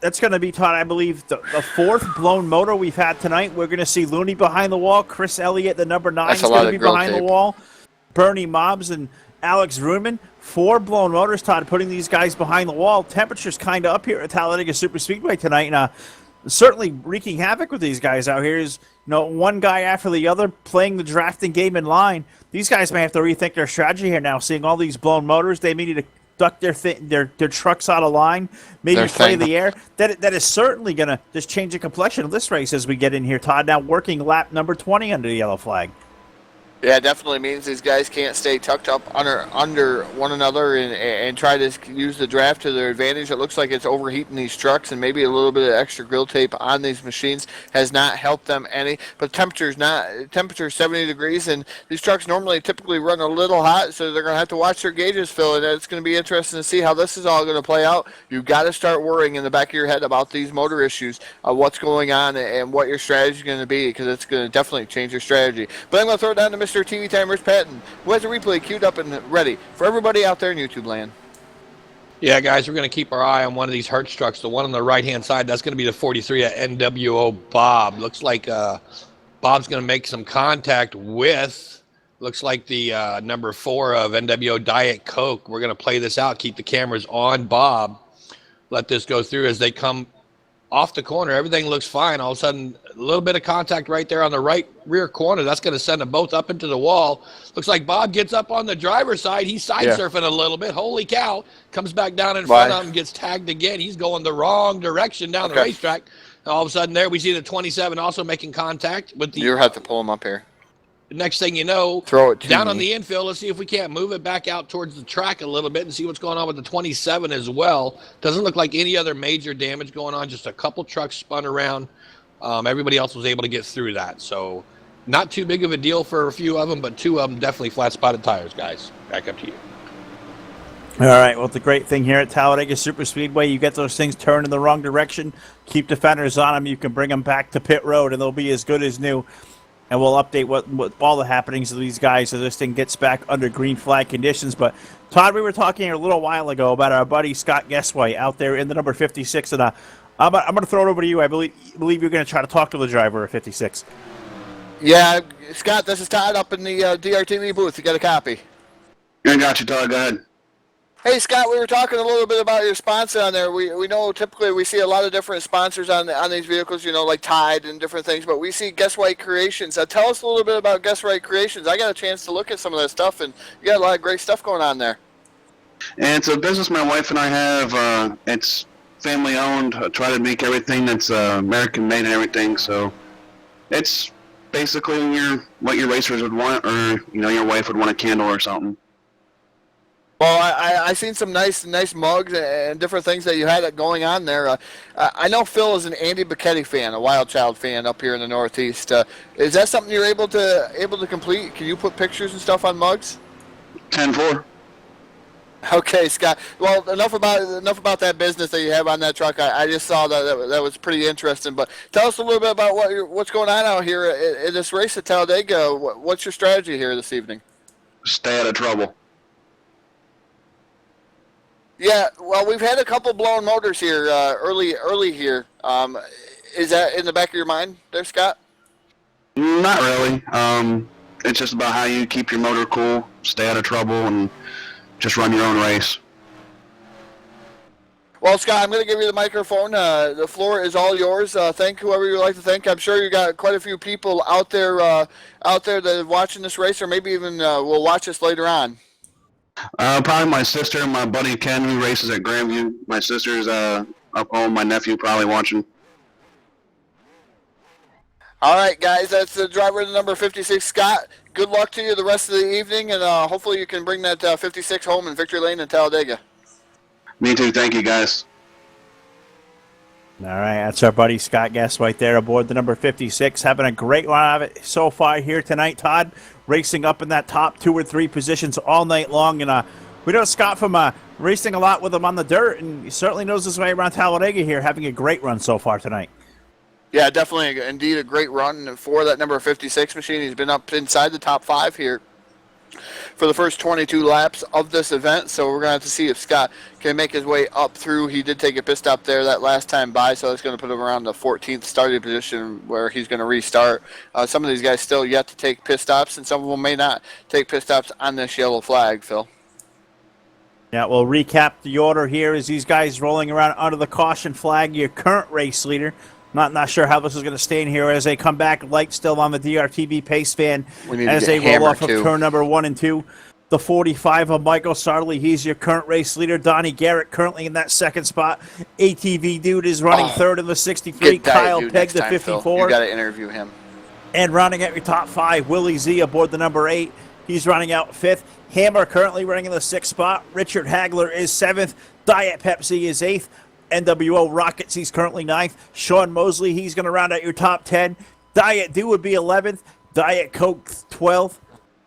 that's going to be, Todd, I believe, the 4th blown motor we've had tonight. We're going to see Looney behind the wall. Chris Elliott, the number 9, is going to be behind the wall. Bernie Mobbs and Alex Ruman. 4 blown motors, Todd, putting these guys behind the wall. Temperature's kind of up here at Talladega Superspeedway tonight. And certainly wreaking havoc with these guys out here. Is one guy after the other playing the drafting game in line. These guys may have to rethink their strategy here now, seeing all these blown motors. They may need to duck their trucks out of line, maybe play the air. That is certainly going to just change the complexion of this race as we get in here, Todd. Now working lap number 20 under the yellow flag. Yeah, it definitely means these guys can't stay tucked up under one another and try to use the draft to their advantage. It looks like it's overheating these trucks, and maybe a little bit of extra grill tape on these machines has not helped them any. But temperature's 70 degrees, and these trucks typically run a little hot, so they're going to have to watch their gauges fill, and it's going to be interesting to see how this is all going to play out. You've got to start worrying in the back of your head about these motor issues, what's going on, and what your strategy is going to be, because it's going to definitely change your strategy. But I'm going to throw it down to Mr. TV Time, Rich Patton, who has a replay queued up and ready for everybody out there in YouTube land. Yeah, guys, we're going to keep our eye on one of these Hertz trucks. The one on the right-hand side, that's going to be the 43 at NWO Bob. Looks like Bob's going to make some contact with, looks like the number 4 of NWO Diet Coke. We're going to play this out, keep the cameras on Bob. Let this go through as they come off the corner. Everything looks fine. All of a sudden, a little bit of contact right there on the right rear corner. That's going to send them both up into the wall. Looks like Bob gets up on the driver's side. He's side surfing a little bit. Holy cow. Comes back down in front of him, gets tagged again. He's going the wrong direction down the racetrack. All of a sudden there we see the 27 also making contact with the... You have to pull him up here. Next thing you know, throw it down on the infield. Let's see if we can't move it back out towards the track a little bit and see what's going on with the 27 as well. Doesn't look like any other major damage going on. Just a couple trucks spun around. Everybody else was able to get through that. So not too big of a deal for a few of them, but 2 of them definitely flat spotted tires, guys. Back up to you. All right, well, the great thing here at Talladega SuperSpeedway, you get those things turned in the wrong direction, keep defenders on them, you can bring them back to pit road, and they'll be as good as new. And we'll update what all the happenings of these guys as this thing gets back under green flag conditions. But, Todd, we were talking a little while ago about our buddy Scott Guessway out there in the number 56. And I'm going to throw it over to you. I believe you're going to try to talk to the driver of 56. Yeah, Scott, this is Todd up in the DRTV booth. You got a copy? I got you, Todd. Go ahead. Hey, Scott, we were talking a little bit about your sponsor on there. We know typically we see a lot of different sponsors on these vehicles, you know, like Tide and different things, but we see Guess Right Creations. Tell us a little bit about Guess Right Creations. I got a chance to look at some of that stuff, and you got a lot of great stuff going on there. And it's a business my wife and I have. It's family owned. I try to make everything that's American made and everything, so it's basically what your racers would want, or, you know, your wife would want a candle or something. Well, I seen some nice mugs and different things that you had going on there. I know Phil is an Andy Bicchetti fan, a Wild Child fan up here in the Northeast. Is that something you're able to complete? Can you put pictures and stuff on mugs? 10-4. Okay, Scott. Well, enough about that business that you have on that truck. I just saw that was pretty interesting. But tell us a little bit about what's going on out here in this race at Talladega. What's your strategy here this evening? Stay out of trouble. Yeah, well, we've had a couple blown motors here early here. Is that in the back of your mind there, Scott? Not really. It's just about how you keep your motor cool, stay out of trouble, and just run your own race. Well, Scott, I'm going to give you the microphone. The floor is all yours. Thank whoever you'd like to thank. I'm sure you got quite a few people out there that are watching this race, or maybe even will watch us later on. Probably my sister and my buddy Ken, who races at Grandview. My sister's up home. My nephew probably watching. All right, guys, that's the driver of the number 56, Scott. Good luck to you the rest of the evening, and hopefully you can bring that 56 home in Victory Lane in Talladega. Me too. Thank you, guys. All right, that's our buddy Scott Guess right there aboard the number 56, having a great run of it so far here tonight, Todd, racing up in that top 2 or 3 positions all night long. And we know Scott from racing a lot with him on the dirt, and he certainly knows his way around Talladega here, having a great run so far tonight. Yeah, definitely, indeed, a great run for that number 56 machine. He's been up inside the top 5 here for the first 22 laps of this event, so we're going to have to see if Scott can make his way up through. He did take a pit stop there that last time by, so that's going to put him around the 14th starting position where he's going to restart. Some of these guys still yet to take pit stops, and some of them may not take pit stops on this yellow flag, Phil. Yeah, we'll recap the order here as these guys rolling around under the caution flag. Your current race leader. Not sure how this is going to stay in here as they come back. Light still on the DRTV pace fan as they roll off of turn number 1 and 2. The 45 of Michael Sartley, he's your current race leader. Donnie Garrett currently in that second spot. ATV Dude is running third in the 63. Kyle Pegg, the 54. Phil. You got to interview him. And running at your top 5, Willie Z aboard the number 8. He's running out 5th. Hammer currently running in the 6th spot. Richard Hagler is 7th. Diet Pepsi is 8th. NWO Rockets, he's currently 9th. Sean Mosley, he's going to round out your top 10. Diet Dew would be 11th. Diet Coke, 12th.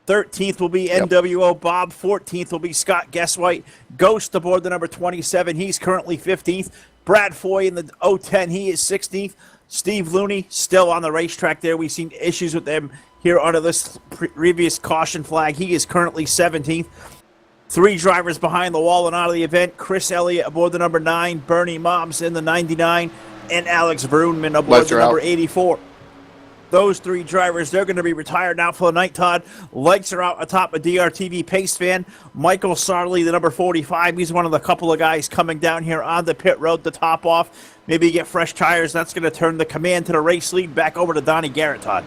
13th will be NWO Bob. 14th will be Scott Guesswhite. Ghost aboard the number 27. He's currently 15th. Brad Foy in the 010. He is 16th. Steve Looney still on the racetrack there. We've seen issues with them here under this previous caution flag. He is currently 17th. Three drivers behind the wall and out of the event. Chris Elliott aboard the number 9, Bernie Mobbs in the 99, and Alex Vroonman aboard Lights the are number out. 84. Those three drivers, they're going to be retired now for the night, Todd. Lights are out atop a DRTV pace van. Michael Sarley, the number 45, he's one of the couple of guys coming down here on the pit road to top off. Maybe get fresh tires. That's going to turn the command to the race lead back over to Donnie Garrett, Todd.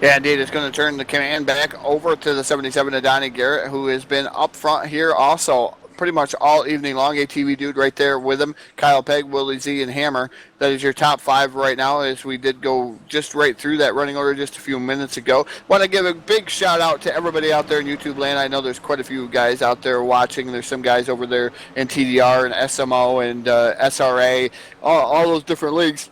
Yeah, indeed. It's going to turn the command back over to the 77 of Donnie Garrett, who has been up front here also pretty much all evening long. ATV dude right there with him. Kyle Pegg, Willie Z, and Hammer. That is your top 5 right now, as we did go just right through that running order just a few minutes ago. Want to give a big shout out to everybody out there in YouTube land. I know there's quite a few guys out there watching. There's some guys over there in TDR and SMO and SRA, all those different leagues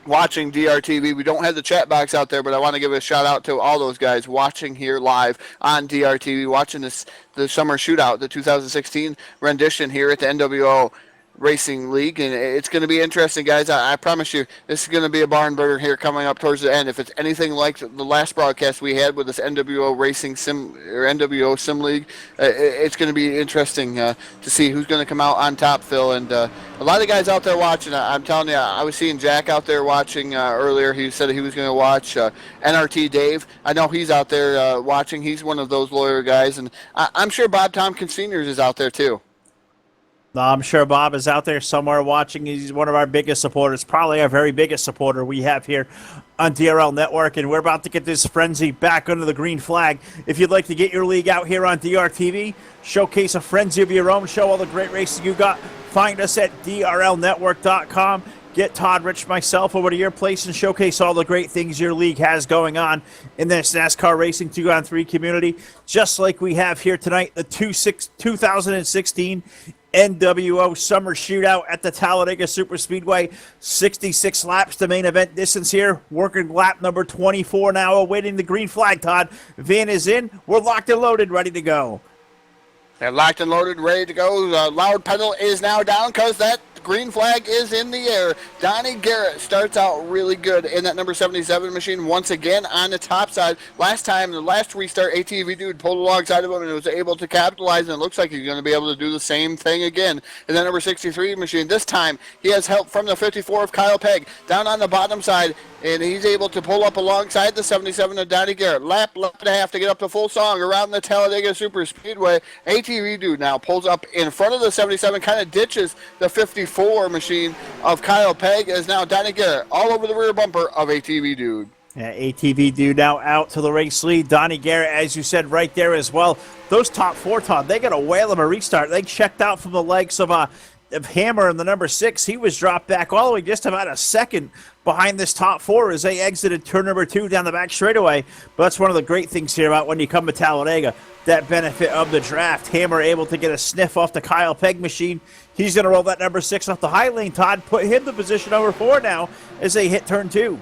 watching DRTV. We don't have the chat box out there, but I want to give a shout out to all those guys watching here live on DRTV, watching the Summer Shootout, the 2016 rendition here at the NWO Racing League, and it's going to be interesting, guys. I promise you, this is going to be a barn burner here coming up towards the end. If it's anything like the last broadcast we had with this NWO Racing Sim or NWO Sim League, it's going to be interesting to see who's going to come out on top, Phil. And a lot of guys out there watching. I'm telling you, I was seeing Jack out there watching earlier. He said he was going to watch NRT Dave. I know he's out there watching. He's one of those lawyer guys, and I'm sure Bob Tompkins Sr. is out there too. I'm sure Bob is out there somewhere watching. He's one of our biggest supporters, probably our very biggest supporter we have here on DRL Network, and we're about to get this frenzy back under the green flag. If you'd like to get your league out here on DRTV, showcase a frenzy of your own, show all the great races you got, find us at drlnetwork.com. Get Todd, Rich, myself over to your place and showcase all the great things your league has going on in this NASCAR Racing 2-on-3 community, just like we have here tonight, the 2016 NWO Summer Shootout at the Talladega SuperSpeedway. 66 laps to main event distance here. Working lap number 24 now, awaiting the green flag, Todd. Van is in. We're locked and loaded, ready to go. They're locked and loaded, ready to go. The loud pedal is now down because that green flag is in the air. Donnie Garrett starts out really good in that number 77 machine once again on the top side. Last time, the last restart, ATV dude pulled alongside of him and was able to capitalize, and it looks like he's going to be able to do the same thing again in that number 63 machine. This time, he has help from the 54 of Kyle Pegg down on the bottom side, and he's able to pull up alongside the 77 of Donnie Garrett. Lap and a half to get up to full song around the Talladega Superspeedway. ATV dude now pulls up in front of the 77, kind of ditches the 54 machine of Kyle Pegg, as now Donnie Garrett all over the rear bumper of ATV dude. Yeah, ATV dude now out to the race lead. Donnie Garrett, as you said, right there as well. Those top 4, Todd, they got a whale of a restart. They checked out from the legs of Hammer in the number 6. He was dropped back all the way just about a second behind this top 4 as they exited turn number 2 down the back straightaway. But that's one of the great things here about when you come to Talladega, that benefit of the draft. Hammer able to get a sniff off the Kyle Pegg machine. He's going to roll that number 6 off the high lane, Todd. Put him to position number 4 now as they hit turn 2.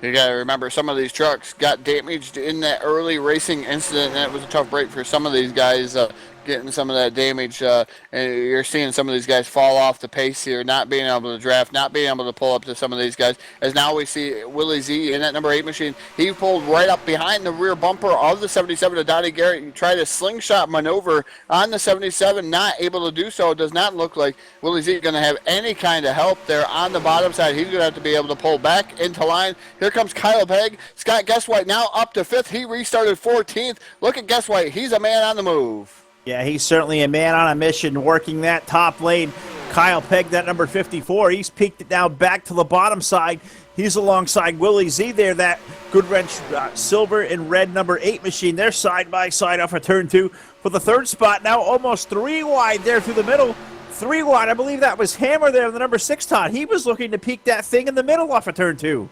You got to remember, some of these trucks got damaged in that early racing incident, and it was a tough break for some of these guys getting some of that damage. And you're seeing some of these guys fall off the pace here, not being able to draft, not being able to pull up to some of these guys. As now we see Willie Z in that number 8 machine. He pulled right up behind the rear bumper of the 77 of Donnie Garrett. He tried a slingshot maneuver on the 77, not able to do so. It does not look like Willie Z is going to have any kind of help there on the bottom side. He's going to have to be able to pull back into line. Here comes Kyle Pegg. Scott Guesswhite now up to 5th. He restarted 14th. Look at Guesswhite. He's a man on the move. Yeah, he's certainly a man on a mission working that top lane. Kyle Pegg, that number 54, he's peaked it now back to the bottom side. He's alongside Willie Z there, that Good Wrench silver and red number 8 machine. They're side by side off of turn 2 for the 3rd spot. Now almost 3 wide there through the middle. 3 wide, I believe that was Hammer there, the number 6, Todd. He was looking to peak that thing in the middle off of turn 2.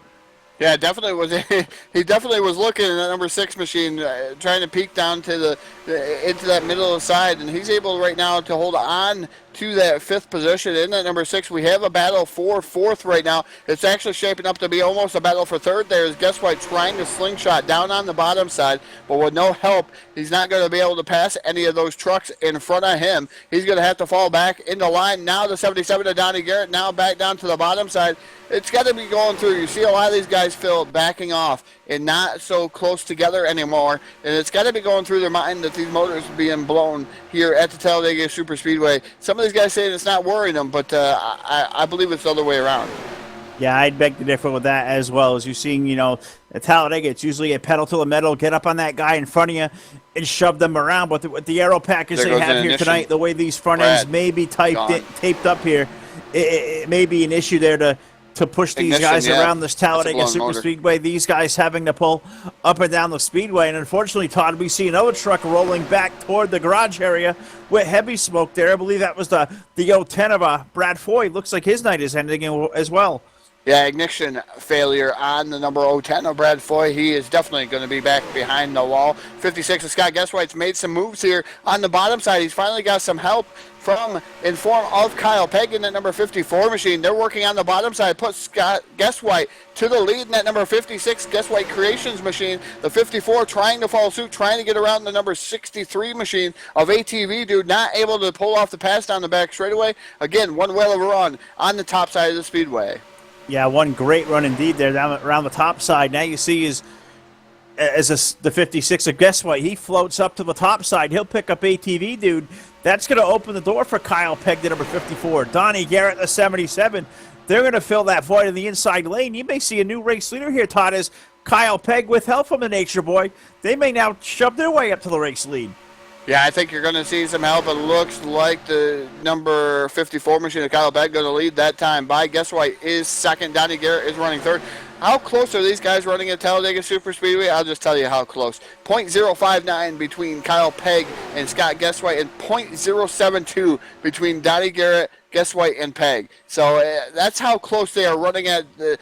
Yeah, definitely was. He definitely was looking at that number 6 machine, trying to peek down to into that middle of the side, and he's able right now to hold on to that 5th position in that number 6. We have a battle for 4th right now. It's actually shaping up to be almost a battle for 3rd. There is Guesswhite trying to slingshot down on the bottom side, but with no help, he's not going to be able to pass any of those trucks in front of him. He's going to have to fall back into line. Now the 77 of Donnie Garrett now back down to the bottom side. It's got to be going through. You see a lot of these guys, Phil, backing off and not so close together anymore. And it's got to be going through their mind that these motors are being blown here at the Talladega SuperSpeedway. Some of these guys saying it's not worrying them, but I believe it's the other way around. Yeah, I'd beg to differ with that as well. As you're seeing, at Talladega, it's usually a pedal to the metal, get up on that guy in front of you and shove them around. But with the aero package they have here tonight, the way these front ends may be taped up here, it may be an issue there to push these guys around this Talladega SuperSpeedway. These guys having to pull up and down the speedway. And unfortunately, Todd, we see another truck rolling back toward the garage area with heavy smoke there. I believe that was the 010 of Brad Foy. Looks like his night is ending as well. Yeah, ignition failure on the number 010 of Brad Foy. He is definitely going to be back behind the wall. 56 of Scott Guesswhite's made some moves here on the bottom side. He's finally got some help in form of Kyle Pegg in that number 54 machine. They're working on the bottom side. Put Scott Guesswhite to the lead in that number 56 Guesswhite Creations machine. The 54 trying to follow suit, trying to get around the number 63 machine of ATV Dude, not able to pull off the pass down the back straightaway. Again, one whale of a run on the top side of the speedway. Yeah, one great run indeed there down around the top side. Now you see the 56 of Guesswhite. He floats up to the top side. He'll pick up ATV Dude. That's going to open the door for Kyle Pegg, the number 54. Donnie Garrett, the 77. They're going to fill that void in the inside lane. You may see a new race leader here, Todd, as Kyle Pegg, with help from the Nature Boy, they may now shove their way up to the race lead. Yeah, I think you're going to see some help. It looks like the number 54 machine of Kyle Pegg going to lead that time by. Guesswhite is second. Donnie Garrett is running third. How close are these guys running at Talladega SuperSpeedway? I'll just tell you how close. 0.059 between Kyle Pegg and Scott Guesswhite, and 0.072 between Donnie Garrett, Guesswhite, and Pegg. So that's how close they are running at the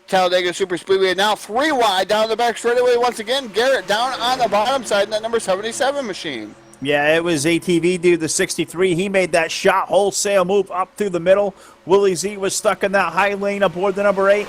Talladega SuperSpeedway. Now 3 wide down the back straightaway once again. Garrett down on the bottom side in that number 77 machine. Yeah, it was ATV Dude, the 63. He made that shot wholesale move up through the middle. Willie Z was stuck in that high lane aboard the number 8.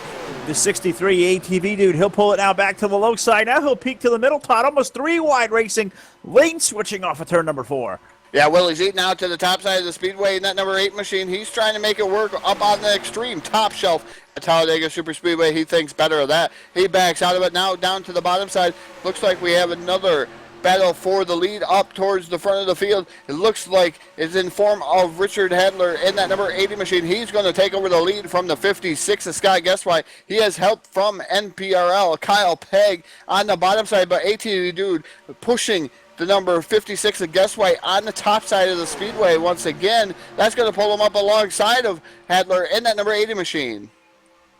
The 63 ATV Dude, he'll pull it now back to the low side. Now he'll peek to the middle, Todd. Almost 3 wide racing. Lane switching off of turn number 4. Yeah, Willie's eating out to the top side of the speedway in that number 8 machine. He's trying to make it work up on the extreme top shelf at Talladega SuperSpeedway. He thinks better of that. He backs out of it now down to the bottom side. Looks like we have another battle for the lead up towards the front of the field. It looks like it's in form of Richard Hadler in that number 80 machine. He's going to take over the lead from the 56 of Scott Guesswhite. He has help from NPRL, Kyle Pegg on the bottom side, but ATV Dude pushing the number 56 of Guesswhite on the top side of the speedway once again. That's going to pull him up alongside of Hadler in that number 80 machine.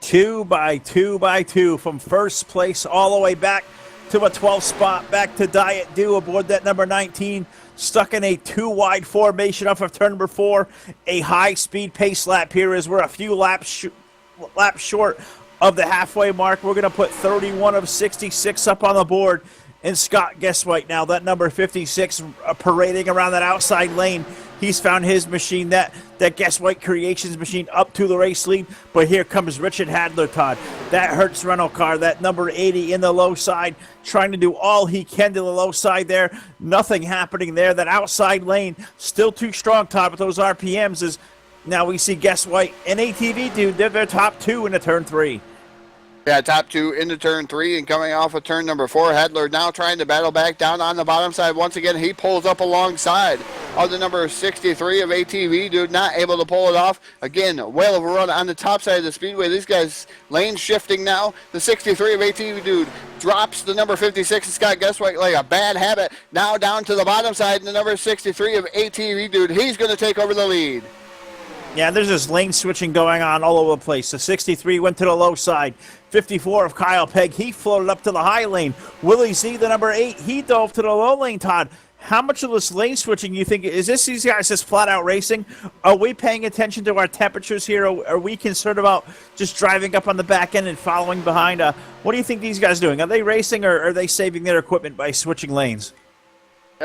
2 by 2 by 2 from first place all the way back to a 12th spot, back to Diet Dew aboard that number 19, stuck in a 2 wide formation off of turn number 4. A high-speed pace lap here as we're a few laps short of the halfway mark. We're going to put 31 of 66 up on the board. And Scott Guesswhite now, that number 56, parading around that outside lane. He's found his machine, that Guesswhite Creations machine, up to the race lead. But here comes Richard Hadler, Todd. That Hertz rental car, that number 80 in the low side, trying to do all he can to the low side there. Nothing happening there. That outside lane, still too strong, Todd, with those RPMs. Is now we see Guesswhite and ATV Dude, they're their top 2 into turn 3. Yeah, top 2 into turn 3 and coming off of turn number 4. Hadler now trying to battle back down on the bottom side. Once again, he pulls up alongside of the number 63 of ATV Dude, not able to pull it off. Again, whale of a run on the top side of the speedway. These guys lane shifting now. The 63 of ATV Dude drops the number 56 of Scott Guesswhite like a bad habit. Now down to the bottom side, and the number 63 of ATV Dude, he's going to take over the lead. Yeah, there's this lane switching going on all over the place. The 63 went to the low side. 54 of Kyle Pegg, he floated up to the high lane. Willie Z, the number 8, he dove to the low lane, Todd. How much of this lane switching you think, is this these guys just flat out racing? Are we paying attention to our temperatures here? Are we concerned about just driving up on the back end and following behind? What do you think these guys are doing? Are they racing, or are they saving their equipment by switching lanes?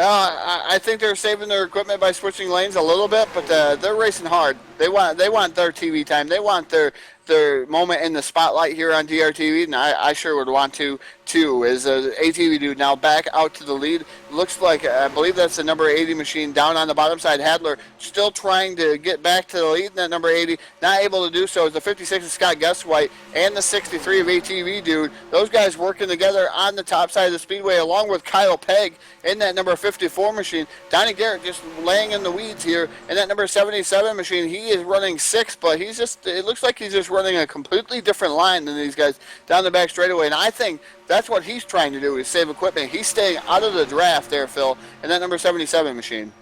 I think they're saving their equipment by switching lanes a little bit, but they're racing hard. They want their TV time. They want their moment in the spotlight here on DRTV, and I sure would want to too. Is a ATV dude now back out to the lead. Looks like I believe that's the number 80 machine down on the bottom side. Hadler still trying to get back to the lead in that number 80, not able to do so. Is the 56 of Scott Guestwhite and the 63 of ATV dude. Those guys working together on the top side of the speedway, along with Kyle Pegg in that number 54 machine. Donnie Garrett just laying in the weeds here. In that number 77 machine, he is running 6, but it looks like he's just running a completely different line than these guys down the back straightaway. And I think that's what he's trying to do, is save equipment. He's staying out of the draft there, Phil, in that number 77 machine.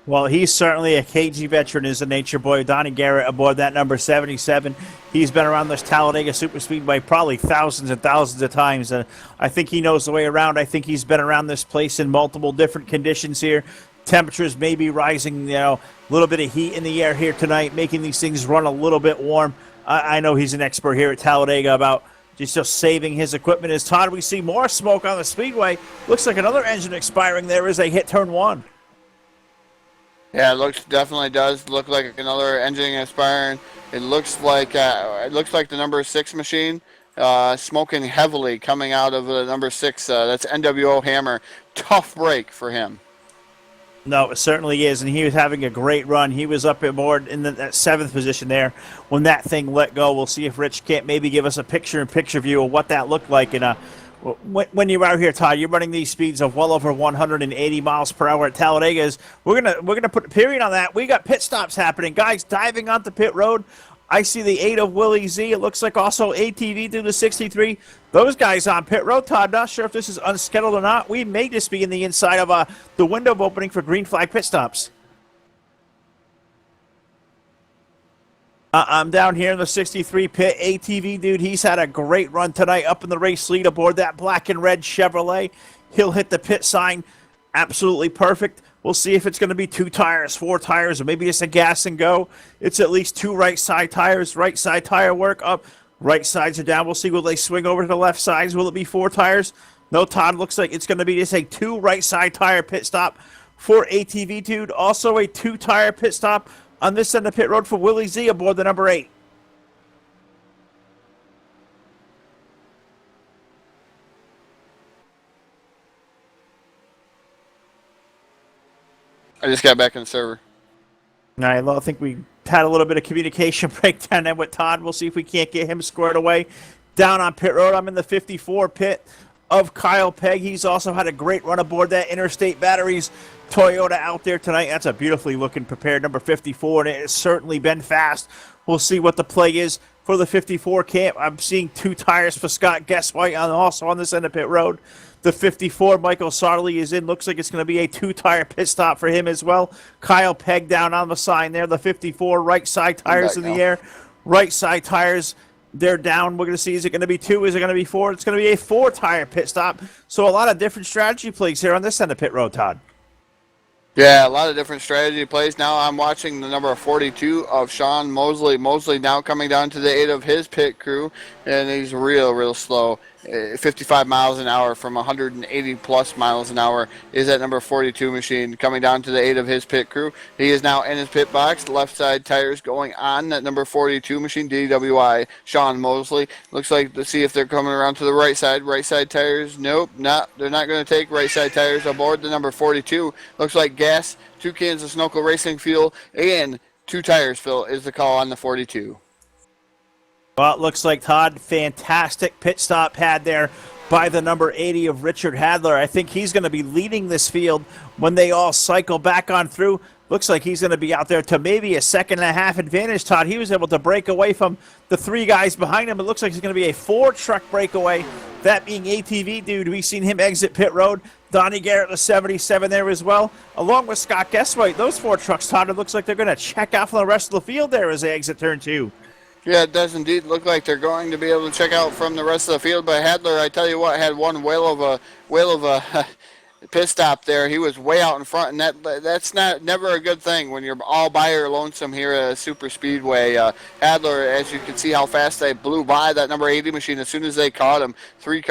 Well, he's certainly a KG veteran, is a nature boy. Donnie Garrett aboard that number 77. He's been around this Talladega SuperSpeedway probably thousands and thousands of times. And I think he knows the way around. I think he's been around this place in multiple different conditions here. Temperatures may be rising, a little bit of heat in the air here tonight, making these things run a little bit warm. I know he's an expert here at Talladega about just saving his equipment. As Todd, we see more smoke on the speedway. Looks like another engine expiring there as they hit turn 1. Yeah, it definitely does look like another engine expiring. It looks like the number 6 machine smoking heavily coming out of the number 6. That's NWO Hammer. Tough break for him. No, it certainly is, and he was having a great run. He was up aboard in that 7th position there when that thing let go. We'll see if Rich can't maybe give us a picture-in-picture view of what that looked like. And when you're out here, Todd, you're running these speeds of well over 180 miles per hour at Talladega. We're gonna put a period on that. We got pit stops happening, guys diving onto pit road. I see the 8 of Willie Z. It looks like also ATV through the 63. Those guys on pit road, Todd. Not sure if this is unscheduled or not. We may just be in the inside of the window opening for green flag pit stops. I'm down here in the 63 pit. ATV dude, he's had a great run tonight up in the race lead aboard that black and red Chevrolet. He'll hit the pit sign. Absolutely perfect. We'll see if it's going to be 2 tires, 4 tires, or maybe it's a gas and go. It's at least 2 right side tires. Right side tire work up. Right sides are down. We'll see. Will they swing over to the left sides? Will it be 4 tires? No, Todd. Looks like it's going to be just a 2 right side tire pit stop for ATV dude. Also a 2 tire pit stop on this end of pit road for Willie Z aboard the number 8. I just got back in the server. All right, well, I think we had a little bit of communication breakdown there with Todd. We'll see if we can't get him squared away. Down on pit road, I'm in the 54 pit of Kyle Pegg. He's also had a great run aboard that Interstate Batteries Toyota out there tonight. That's a beautifully looking prepared number 54, and it has certainly been fast. We'll see what the play is for the 54 camp. I'm seeing 2 tires for Scott Guestwhite also on this end of pit road. The 54, Michael Sarley is in. Looks like it's going to be a 2 tire pit stop for him as well. Kyle Pegg down on the sign there. The 54 right side tires in the air. Right side tires, they're down. We're going to see, is it going to be 2? Is it going to be 4? It's going to be a 4 tire pit stop. So a lot of different strategy plays here on this end of pit road, Todd. Yeah, a lot of different strategy plays. Now I'm watching the number 42 of Sean Mosley. Mosley now coming down to the 8 of his pit crew, and he's real slow. 55 miles an hour from 180 plus miles an hour is that number 42 machine coming down to the 8 of his pit crew. He is now in his pit box. Left side tires going on that number 42 machine, DWI, Sean Mosley. Looks like to see if they're coming around to the right side. Right side tires, nope, they're not going to take right side tires aboard the number 42. Looks like gas, 2 cans of Sunoco racing fuel, and 2 tires, Phil, is the call on the 42. Well, it looks like, Todd, fantastic pit stop had there by the number 80 of Richard Hadler. I think he's going to be leading this field when they all cycle back on through. Looks like he's going to be out there to maybe a 1.5 advantage, Todd. He was able to break away from the 3 guys behind him. It looks like it's going to be a 4-truck breakaway, that being ATV dude. We've seen him exit pit road. Donnie Garrett, the 77 there as well, along with Scott Guestwhite. Those 4 trucks, Todd, it looks like they're going to check out from the rest of the field there as they exit turn 2. Yeah, it does indeed look like they're going to be able to check out from the rest of the field. But Hadler, I tell you what, had one whale of a pit stop there. He was way out in front, and that's never a good thing when you're all by your lonesome here at a super speedway. Hadler, as you can see how fast they blew by that number 80 machine as soon as they caught him. 3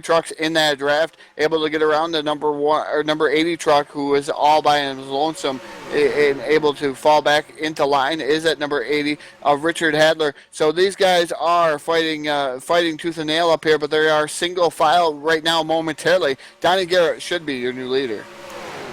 trucks in that draft, able to get around the number 80 truck who was all by his lonesome and able to fall back into line is at number 80 of Richard Hadler. So these guys are fighting tooth and nail up here, but they are single file right now momentarily. Donnie Garrett should be your new leader.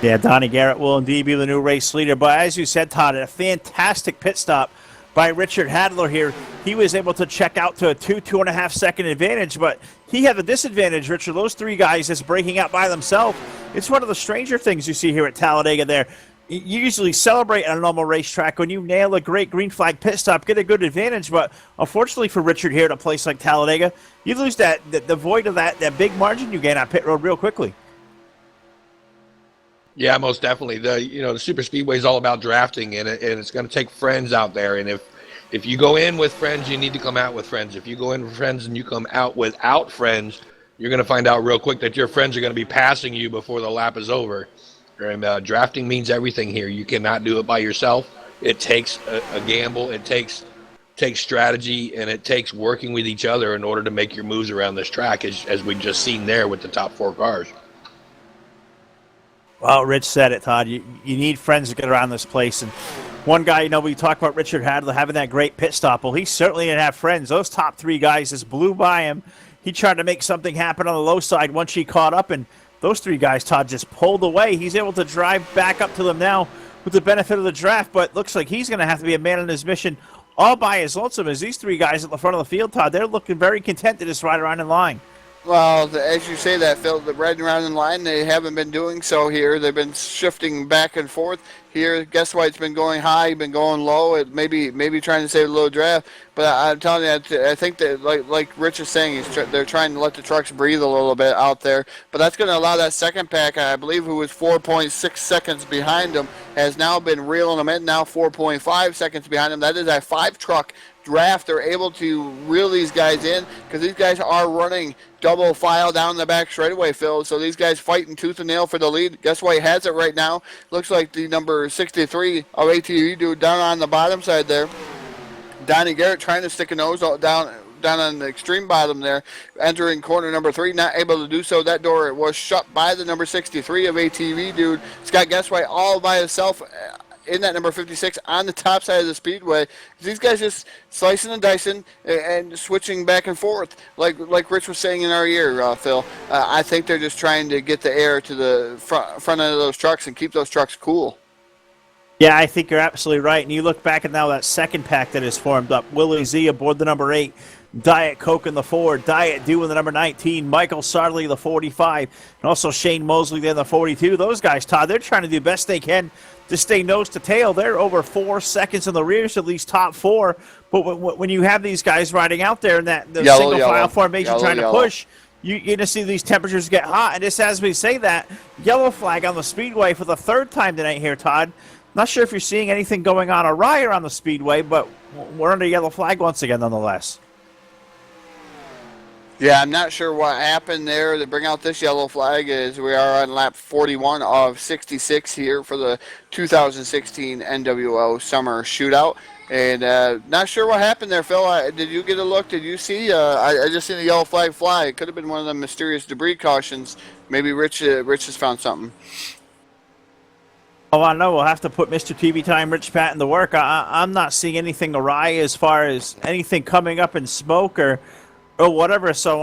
Yeah, Donnie Garrett will indeed be the new race leader. But as you said, Todd, a fantastic pit stop by Richard Hadler here. He was able to check out to a 2.5 second advantage, but he had the disadvantage, Richard. Those three guys just breaking out by themselves. It's one of the stranger things you see here at Talladega there. You usually celebrate on a normal racetrack when you nail a great green flag pit stop, get a good advantage, but unfortunately for Richard here at a place like Talladega, you lose the void of that big margin you gain on pit road real quickly. Yeah, most definitely. The super speedway is all about drafting, and it's going to take friends out there. And if you go in with friends, you need to come out with friends. If you go in with friends and you come out without friends, you're going to find out real quick that your friends are going to be passing you before the lap is over. And drafting means everything here. You cannot do it by yourself. It takes a gamble. It takes strategy, and it takes working with each other in order to make your moves around this track, as we've just seen there with the top four cars. Well, Rich said it, Todd. You need friends to get around this place. And one guy, we talk about Richard Hadler having that great pit stop. Well, he certainly didn't have friends. Those top three guys just blew by him. He tried to make something happen on the low side once he caught up, and those three guys, Todd, just pulled away. He's able to drive back up to them now with the benefit of the draft, but looks like he's going to have to be a man on his mission all by his lonesome, as these three guys at the front of the field, Todd, they're looking very content to just ride around in line. Well, as you say that, Phil, the riding around in line, they haven't been doing so here. They've been shifting back and forth here. Guess why it's been going high, been going low. It maybe trying to save a little draft. But I'm telling you, I think that, like Rich is saying, they're trying to let the trucks breathe a little bit out there. But that's going to allow that second pack, I believe, who was 4.6 seconds behind them, has now been reeling them in, now 4.5 seconds behind them. That is a 5-truck draft. They're able to reel these guys in because these guys are running double file down the back straightaway, Phil. So these guys fighting tooth and nail for the lead. Guess why he has it right now? Looks like the number 63 of ATV dude down on the bottom side there. Donnie Garrett trying to stick a nose down on the extreme bottom there, entering corner number 3, not able to do so. That door was shut by the number 63 of ATV dude. Scott Guessway all by himself in that number 56 on the top side of the speedway. These guys just slicing and dicing and switching back and forth, like Rich was saying in our ear, Phil. I think they're just trying to get the air to the front end of those trucks and keep those trucks cool. Yeah, I think you're absolutely right. And you look back at now that second pack that is formed up. Willie Z aboard the number 8. Diet Coke in the 4, Diet Dew in the number 19, Michael Sarley the 45, and also Shane Mosley there in the 42. Those guys, Todd, they're trying to do best they can to stay nose to tail. They're over 4 seconds in the rear, so at least top 4. But when you have these guys riding out there in that the single file formation trying to push, you're going to see these temperatures get hot. And just as we say that, yellow flag on the speedway for the third time tonight here, Todd. Not sure if you're seeing anything going on awry around the speedway, but we're under yellow flag once again nonetheless. Yeah, I'm not sure what happened there to bring out this yellow flag, as we are on lap 41 of 66 here for the 2016 NWO Summer Shootout. And not sure what happened there, Phil. Did you get a look? Did you see? I just seen the yellow flag fly. It could have been one of the mysterious debris cautions. Maybe Rich has found something. Oh, I know. We'll have to put Mr. TV Time Rich Patton to work. I'm not seeing anything awry as far as anything coming up in smoke or whatever. So,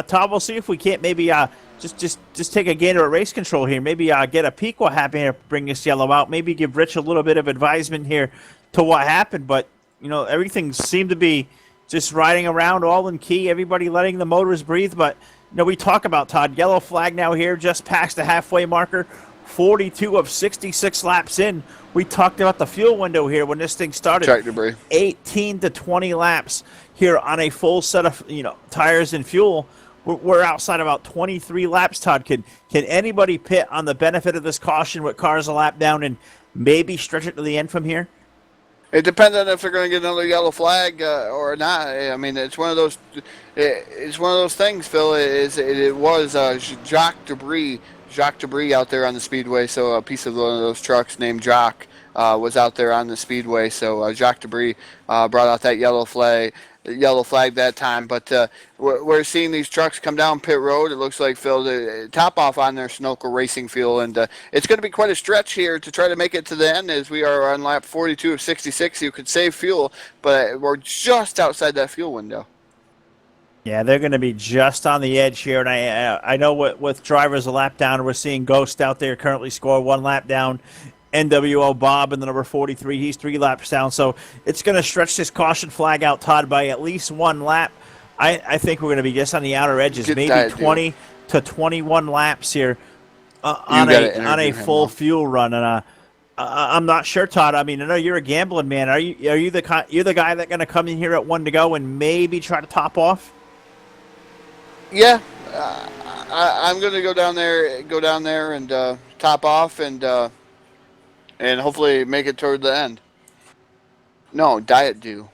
Todd, we'll see if we can't maybe just take a gander at race control here. Maybe get a peek what happened here, bring this yellow out. Maybe give Rich a little bit of advisement here to what happened. But, everything seemed to be just riding around all in key, everybody letting the motors breathe. But, we talk about, Todd, yellow flag now here, just past the halfway marker. 42 of 66 laps in. We talked about the fuel window here when this thing started. Track debris. 18 to 20 laps here on a full set of tires and fuel. We're outside about 23 laps, Todd. Can anybody pit on the benefit of this caution with cars a lap down and maybe stretch it to the end from here? It depends on if they're going to get another yellow flag or not. I mean, it's one of those. It's one of those things, Phil. It was Jacques Debris out there on the speedway. So a piece of one of those trucks named Jacques was out there on the speedway. So Jacques Debris brought out that yellow flag. yellow flag that time. But we're seeing these trucks come down pit road. It looks like, Phil, to top off on their Sunoco racing fuel. And it's going to be quite a stretch here to try to make it to the end, as we are on lap 42 of 66. You could save fuel, but we're just outside that fuel window. Yeah, they're going to be just on the edge here, and I know with drivers a lap down, we're seeing Ghost out there currently score 1 lap down. NWO Bob in the number 43, he's 3 laps down, so it's going to stretch this caution flag out, Todd, by at least 1 lap. I think we're going to be just on the outer edges, maybe 20 to 21 laps here on a full fuel run, and I'm not sure, Todd. I mean, I know you're a gambling man. Are you the guy that's going to come in here at 1 to go and maybe try to top off? Yeah, I'm going to go down there and top off and hopefully make it toward the end. No, Diet Dew.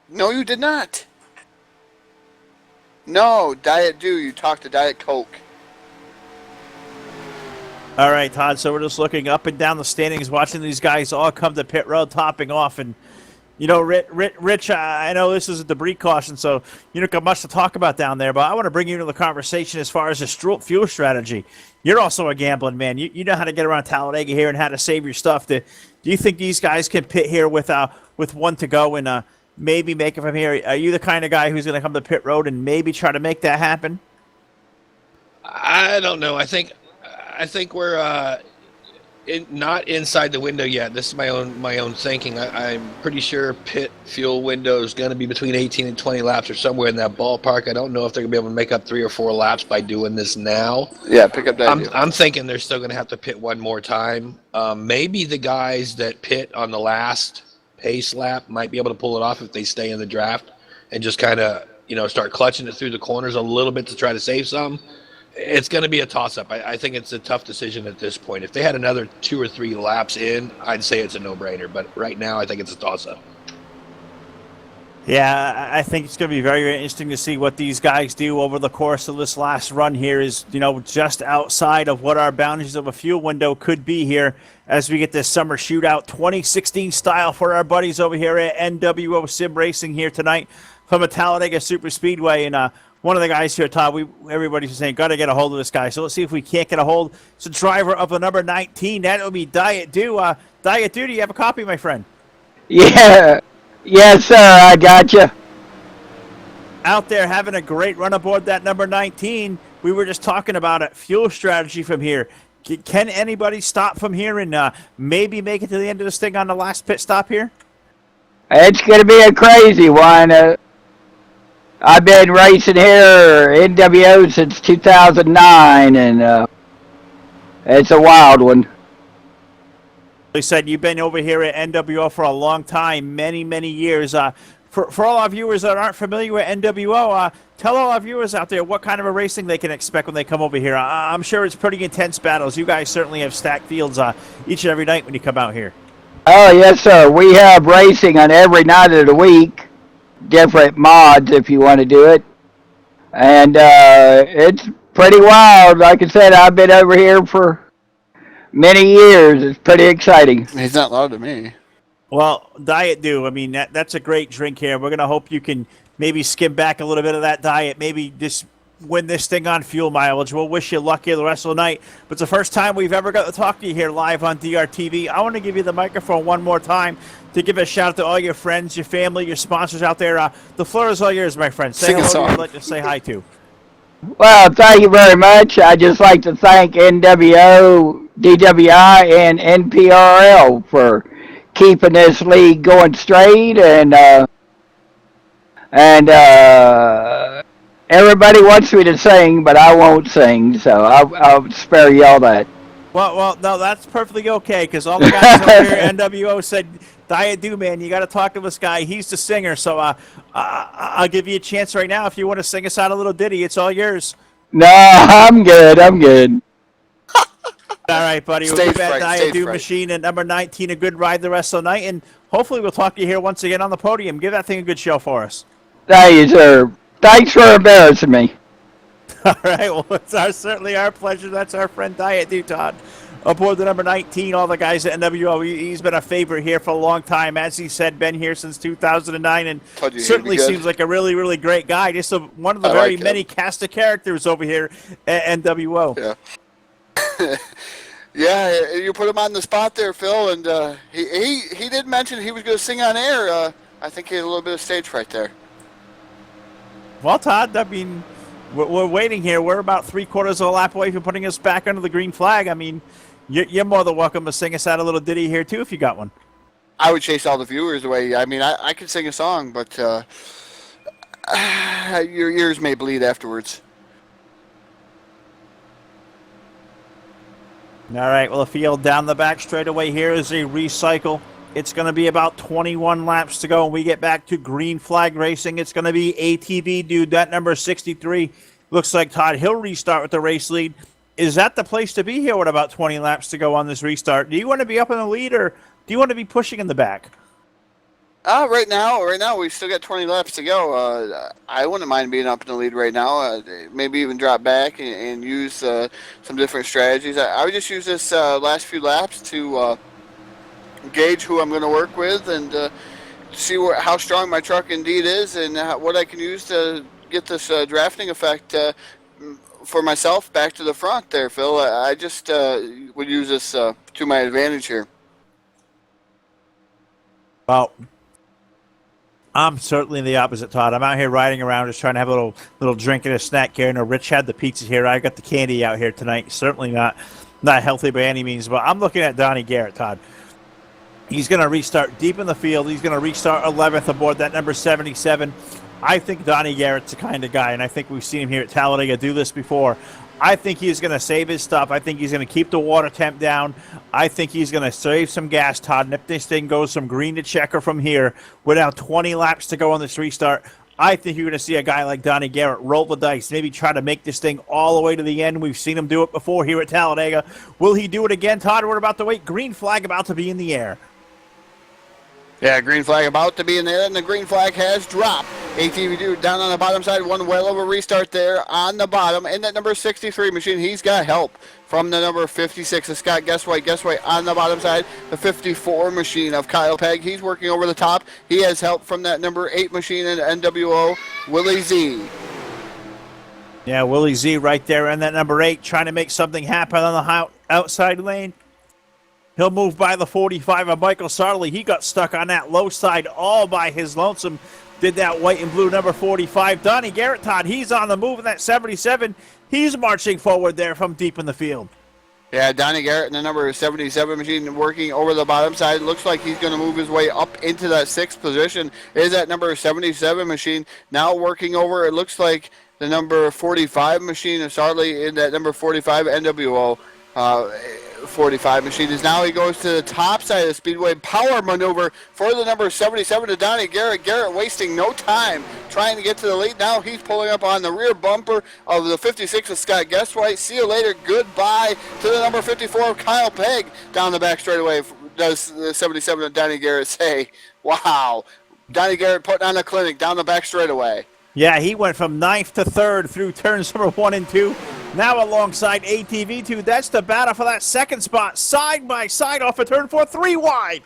No, you did not. No, Diet Dew. You talked to Diet Coke. All right, Todd. So we're just looking up and down the standings, watching these guys all come to pit road, topping off, and. You know, Rich, I know this is a debris caution, so you don't got much to talk about down there, but I want to bring you into the conversation as far as the fuel strategy. You're also a gambling man. You know how to get around Talladega here and how to save your stuff. Do you think these guys can pit here with 1 to go and maybe make it from here? Are you the kind of guy who's going to come to pit road and maybe try to make that happen? I don't know. I think we're not inside the window yet. This is my own thinking. I'm pretty sure pit fuel window is going to be between 18 and 20 laps or somewhere in that ballpark. I don't know if they're going to be able to make up 3 or 4 laps by doing this now. Yeah, pick up that. I'm thinking they're still going to have to pit 1 more time. Maybe the guys that pit on the last pace lap might be able to pull it off if they stay in the draft and just kind of start clutching it through the corners a little bit to try to save some. It's going to be a toss-up. I think it's a tough decision at this point. If they had another 2 or 3 laps in, I'd say it's a no-brainer. But right now, I think it's a toss-up. Yeah, I think it's going to be very, very interesting to see what these guys do over the course of this last run here is, just outside of what our boundaries of a fuel window could be here as we get this Summer Shootout 2016 style for our buddies over here at NWO Sim Racing here tonight from a Talladega SuperSpeedway. And one of the guys here, Todd, everybody's saying, got to get a hold of this guy. So let's see if we can't get a hold. It's a driver of the number 19. That will be Diet Dew. Diet Dew, do you have a copy, my friend? Yeah. Yes, sir. I got you. Out there having a great run aboard that number 19. We were just talking about it. Fuel strategy from here. Can anybody stop from here and maybe make it to the end of this thing on the last pit stop here? It's going to be a crazy one. I've been racing here NWO since 2009, and it's a wild one. They said you've been over here at NWO for a long time, many, many years. For all our viewers that aren't familiar with NWO, tell all our viewers out there what kind of a racing they can expect when they come over here. I'm sure it's pretty intense battles. You guys certainly have stacked fields each and every night when you come out here. Oh, yes, sir. We have racing on every night of the week. Different mods if you want to do it, and it's pretty wild. Like I said, I've been over here for many years. It's pretty exciting. He's not loud to me. Well, Diet Dew, I mean, that's a great drink here. We're going to hope you can maybe skim back a little bit of that diet, maybe just win this thing on fuel mileage. We'll wish you luck here the rest of the night. But it's the first time we've ever got to talk to you here live on DRTV. I want to give you the microphone one more time to give a shout out to all your friends, your family, your sponsors out there. The floor is all yours, my friend. Say hello to you. I'd like to say hi to. Well, thank you very much. I'd just like to thank NWO, DWI, and NPRL for keeping this league going straight, and everybody wants me to sing, but I won't sing, so I'll spare y'all that. Well, no, that's perfectly okay, because all the guys over here at NWO said, Diet Dew, man, you got to talk to this guy. He's the singer, so I'll give you a chance right now. If you want to sing us out a little ditty, it's all yours. No, I'm good. All right, buddy. We'll give that Diet Dew machine at number 19 a good ride the rest of the night, and hopefully we'll talk to you here once again on the podium. Give that thing a good show for us. Thank you, sir. Thanks for embarrassing me. All right, well, it's certainly our pleasure. That's our friend Diet Dew, Todd. Aboard the number 19, all the guys at NWO. He's been a favorite here for a long time. As he said, been here since 2009 and certainly seems like a really, really great guy. Just one of the very many cast of characters over here at NWO. Yeah. Yeah, you put him on the spot there, Phil, and he did mention he was going to sing on air. I think he had a little bit of stage fright there. Well, Todd, I mean, we're waiting here. We're about 3/4 of a lap away from putting us back under the green flag. I mean, you're more than welcome to sing us out a little ditty here, too, if you got one. I would chase all the viewers away. I mean, I could sing a song, but your ears may bleed afterwards. All right, well, the field down the back straightaway here is a recycle. It's going to be about 21 laps to go, and we get back to green flag racing. It's going to be ATV dude, that number 63. Looks like Todd, he'll restart with the race lead. Is that the place to be here with about 20 laps to go on this restart? Do you want to be up in the lead, or do you want to be pushing in the back? Right now, we still got 20 laps to go. I wouldn't mind being up in the lead right now. Maybe even drop back and use some different strategies. I would just use this last few laps to gauge who I'm going to work with and see how strong my truck indeed is and what I can use to get this drafting effect for myself back to the front there, Phil. I just would use this to my advantage here. Well, I'm certainly the opposite, Todd. I'm out here riding around just trying to have a little drink and a snack here. I know Rich had the pizza here. I got the candy out here tonight. Certainly not healthy by any means, but I'm looking at Donnie Garrett, Todd. He's going to restart deep in the field. He's going to restart 11th aboard that number 77. I think Donnie Garrett's the kind of guy, and I think we've seen him here at Talladega do this before. I think he's going to save his stuff. I think he's going to keep the water temp down. I think he's going to save some gas, Todd. And if this thing goes from green to checker from here, with now 20 laps to go on this restart, I think you're going to see a guy like Donnie Garrett roll the dice, maybe try to make this thing all the way to the end. We've seen him do it before here at Talladega. Will he do it again, Todd? We're about to wait. Green flag about to be in the air. Yeah, green flag about to be in there, and the green flag has dropped. ATV dude down on the bottom side, one well over restart there on the bottom. And that number 63 machine, he's got help from the number 56 of Scott Guesswhite on the bottom side. The 54 machine of Kyle Pegg, he's working over the top. He has help from that number 8 machine in NWO, Willie Z. Yeah, Willie Z right there, and that number 8 trying to make something happen on the outside lane. He'll move by the 45 of Michael Sarley. He got stuck on that low side all by his lonesome. Did that white and blue number 45. Donnie Garrett, Todd, he's on the move in that 77. He's marching forward there from deep in the field. Yeah, Donnie Garrett in the number 77 machine working over the bottom side. Looks like he's going to move his way up into that 6th position. Is that number 77 machine now working over, it looks like, the number 45 machine of Sarley in that number 45 NWO. 45 machine is now he goes to the top side of the speedway. Power maneuver for the number 77 to Donnie Garrett. Garrett wasting no time trying to get to the lead. Now he's pulling up on the rear bumper of the 56 of Scott Guesswhite. See you later. Goodbye to the number 54 of Kyle Pegg down the back straightaway. Does the 77 of Donnie Garrett say, wow. Donnie Garrett putting on a clinic down the back straightaway. Yeah, he went from 9th to 3rd through turns number 1 and 2. Now alongside ATV2. That's the battle for that 2nd spot. Side by side off of turn 4. 3 wide.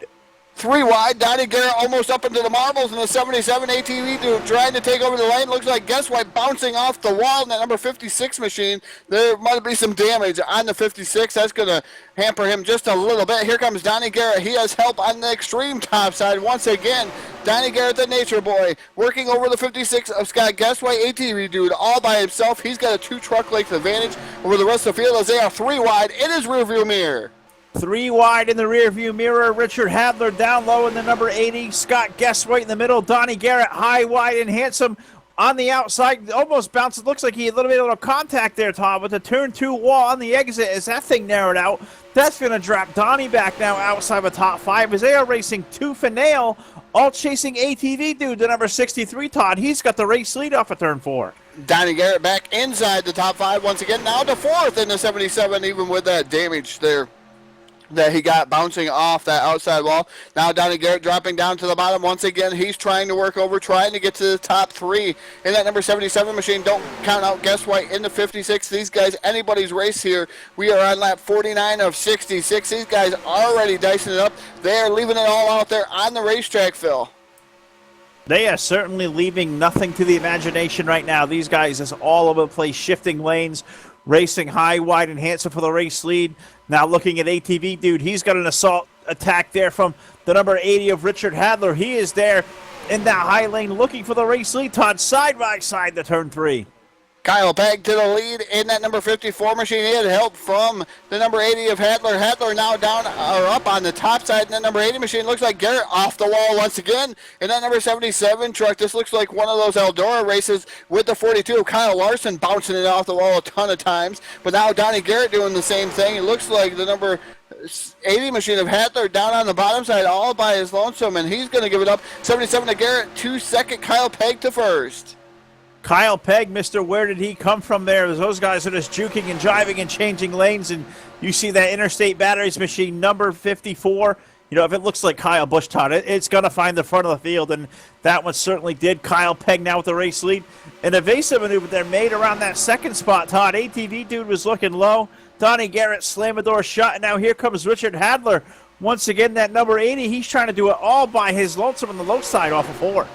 3 wide. Donnie Garrett almost up into the marbles, and the 77 ATV dude trying to take over the lane. Looks like Guesswhite bouncing off the wall in that number 56 machine. There might be some damage on the 56. That's going to hamper him just a little bit. Here comes Donnie Garrett. He has help on the extreme top side once again. Donnie Garrett, the nature boy, working over the 56 of Scott Guesswhite. ATV dude all by himself. He's got a 2-truck length advantage over the rest of the field as they are 3 wide in his rearview mirror. 3 wide in the rearview mirror. Richard Hadler down low in the number 80. Scott Guesswhite in the middle. Donnie Garrett high, wide, and handsome on the outside. Almost bounces. Looks like he had a little bit of contact there, Todd, with the turn 2 wall on the exit as that thing narrowed out. That's going to drop Donnie back now outside the top 5 as they are racing tooth and nail, all chasing ATV dude, the number 63, Todd. He's got the race lead off of turn 4. Donnie Garrett back inside the top 5 once again. Now to 4th in the 77, even with that damage there that he got bouncing off that outside wall. Now Donnie Garrett dropping down to the bottom once again. He's trying to work over, trying to get to the top 3 in that number 77 machine. Don't count out Guess White in the 56. These guys, anybody's race here. We are on lap 49 of 66. These guys already dicing it up. They are leaving it all out there on the racetrack, Phil. They are certainly leaving nothing to the imagination right now. These guys is all over the place, shifting lanes, racing high, wide, and handsome for the race lead. Now looking at ATV, dude, he's got an assault attack there from the number 80 of Richard Hadler. He is there in that high lane looking for the race lead. Todd side by side to turn 3. Kyle Pegg to the lead in that number 54 machine. He had help from the number 80 of Hadler. Hadler now down or up on the top side in that number 80 machine. Looks like Garrett off the wall once again in that number 77 truck. This looks like one of those Eldora races with the 42. Kyle Larson bouncing it off the wall a ton of times. But now Donnie Garrett doing the same thing. It looks like the number 80 machine of Hadler down on the bottom side all by his lonesome, and he's going to give it up. 77 to Garrett, 2 second. Kyle Pegg to first. Kyle Pegg, Mr. Where did he come from there? Those guys are just juking and jiving and changing lanes, and you see that Interstate Batteries machine, number 54. You know, if it looks like Kyle Busch, Todd, it's going to find the front of the field, and that one certainly did. Kyle Pegg now with the race lead. An evasive maneuver there made around that second spot, Todd. ATV dude was looking low. Donnie Garrett slammed the door shut, and now here comes Richard Hadler. Once again, that number 80, he's trying to do it all by his lonesome on the low side off of 4.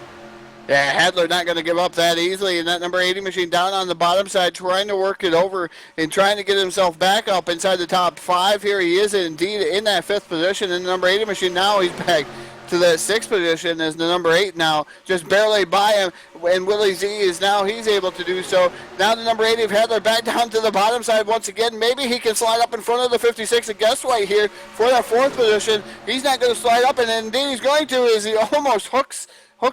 Yeah, Hadler not going to give up that easily, and that number 80 machine down on the bottom side trying to work it over and trying to get himself back up inside the top 5 here. He is indeed in that 5th position, and the number 80 machine now he's back to that 6th position as the number 8 now just barely by him, and Willie Z is now he's able to do so. Now the number 80 of Hadler back down to the bottom side once again. Maybe he can slide up in front of the 56 and Guess White here for that 4th position. He's not going to slide up, and indeed he's going to as he almost hooks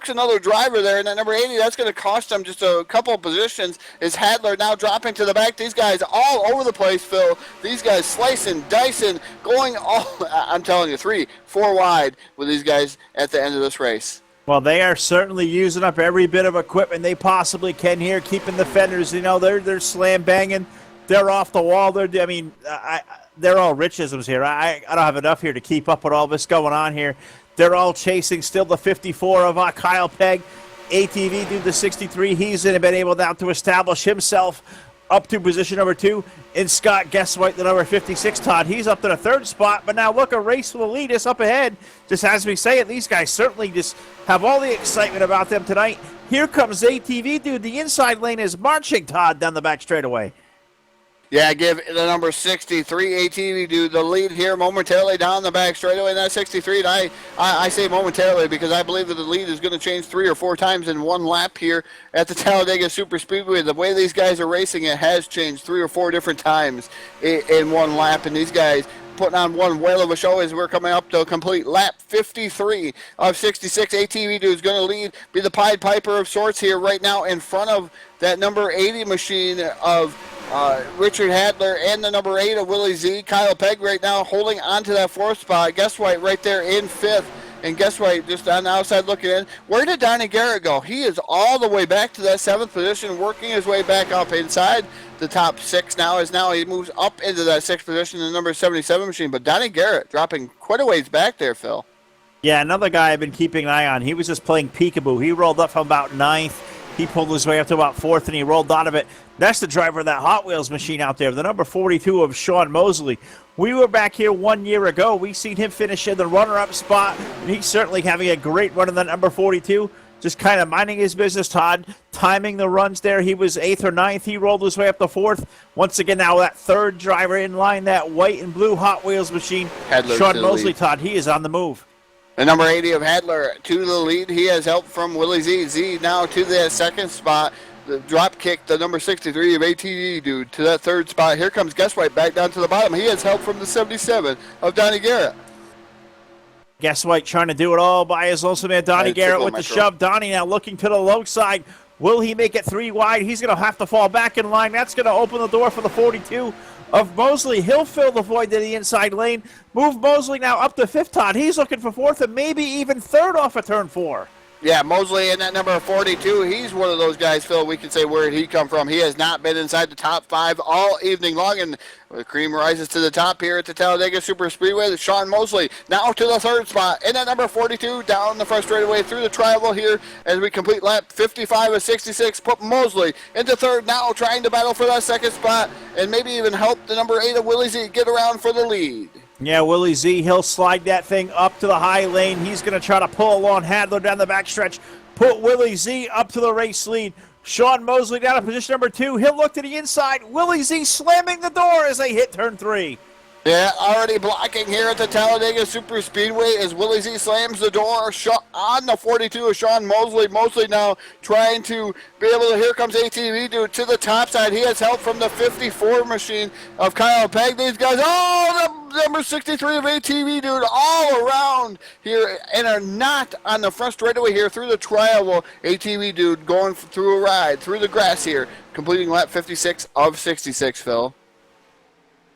another driver there, and that number 80, that's going to cost him just a couple of positions. Is Hadler now dropping to the back? These guys all over the place, Phil. These guys slicing, dicing, going all, I'm telling you, 3, 4 wide with these guys at the end of this race. Well, they are certainly using up every bit of equipment they possibly can here, keeping the fenders, you know, they're slam banging. They're off the wall. They're all Richisms here. I don't have enough here to keep up with all this going on here. They're all chasing still the 54 of Kyle Pegg. ATV dude, the 63. He's been able now to establish himself up to position number 2. And Scott Guess White, the number 56, Todd. He's up to the 3rd spot. But now look, a race for the lead is up ahead. Just as we say it, these guys certainly just have all the excitement about them tonight. Here comes ATV dude. The inside lane is marching, Todd, down the back straightaway. Yeah, give the number 63 ATV dude the lead here momentarily down the back straightaway. And that 63, and I say momentarily because I believe that the lead is going to change 3 or 4 times in one lap here at the Talladega SuperSpeedway. The way these guys are racing, it has changed 3 or 4 different times in one lap, and these guys putting on one whale of a show as we're coming up to a complete lap 53 of 66. ATV dude is going to lead, be the Pied Piper of sorts here right now in front of that number 80 machine of Richard Hadler and the number 8 of Willie Z. Kyle Pegg right now holding on to that 4th spot. Guess White right there in 5th. And Guess White just on the outside looking in. Where did Donnie Garrett go? He is all the way back to that 7th position, working his way back up inside the top 6 now. As now he moves up into that 6th position in the number 77 machine. But Donnie Garrett dropping quite a ways back there, Phil. Yeah, another guy I've been keeping an eye on. He was just playing peekaboo. He rolled up from about 9th. He pulled his way up to about 4th, and he rolled out of it. That's the driver of that Hot Wheels machine out there, the number 42 of Sean Mosley. We were back here 1 year ago. We seen him finish in the runner-up spot, and he's certainly having a great run in that number 42. Just kind of minding his business, Todd, timing the runs there. He was 8th or 9th. He rolled his way up to 4th. Once again, now that 3rd driver in line, that white and blue Hot Wheels machine, Hadler Sean Mosley, Todd, he is on the move. The number 80 of Hadler to the lead. He has help from Willie Z. Z now to the 2nd spot. The drop kick, the number 63 of ATV dude to that 3rd spot. Here comes Guess White back down to the bottom. He has help from the 77 of Donnie Garrett. Guess White trying to do it all by his lonesome man. Donnie Garrett with the shove. Donnie now looking to the low side. Will he make it 3 wide? He's going to have to fall back in line. That's going to open the door for the 42 of Mosley. He'll fill the void to the inside lane. Move Mosley now up to 5th, Todd. He's looking for 4th and maybe even 3rd off of turn 4. Yeah, Mosley in that number 42, he's one of those guys, Phil, we can say where did he come from. He has not been inside the top 5 all evening long, and the cream rises to the top here at the Talladega SuperSpeedway. Sean Mosley now to the 3rd spot in that number 42, down the front straightaway through the tri-oval here as we complete lap 55 of 66. Put Mosley into 3rd, now trying to battle for that 2nd spot and maybe even help the number 8 of Willie Z get around for the lead. Yeah, Willie Z, he'll slide that thing up to the high lane. He's going to try to pull along Hadler down the backstretch. Put Willie Z up to the race lead. Sean Mosley down in position number 2. He'll look to the inside. Willie Z slamming the door as they hit turn 3. Yeah, already blocking here at the Talladega SuperSpeedway as Willie Z slams the door on the 42 of Sean Mosley. Mosley now trying to be able to, here comes ATV dude to the top side. He has help from the 54 machine of Kyle Pegg. These guys, the number 63 of ATV dude all around here and are not on the front straightaway here through the tri-oval. ATV dude going through a ride through the grass here, completing lap 56 of 66, Phil.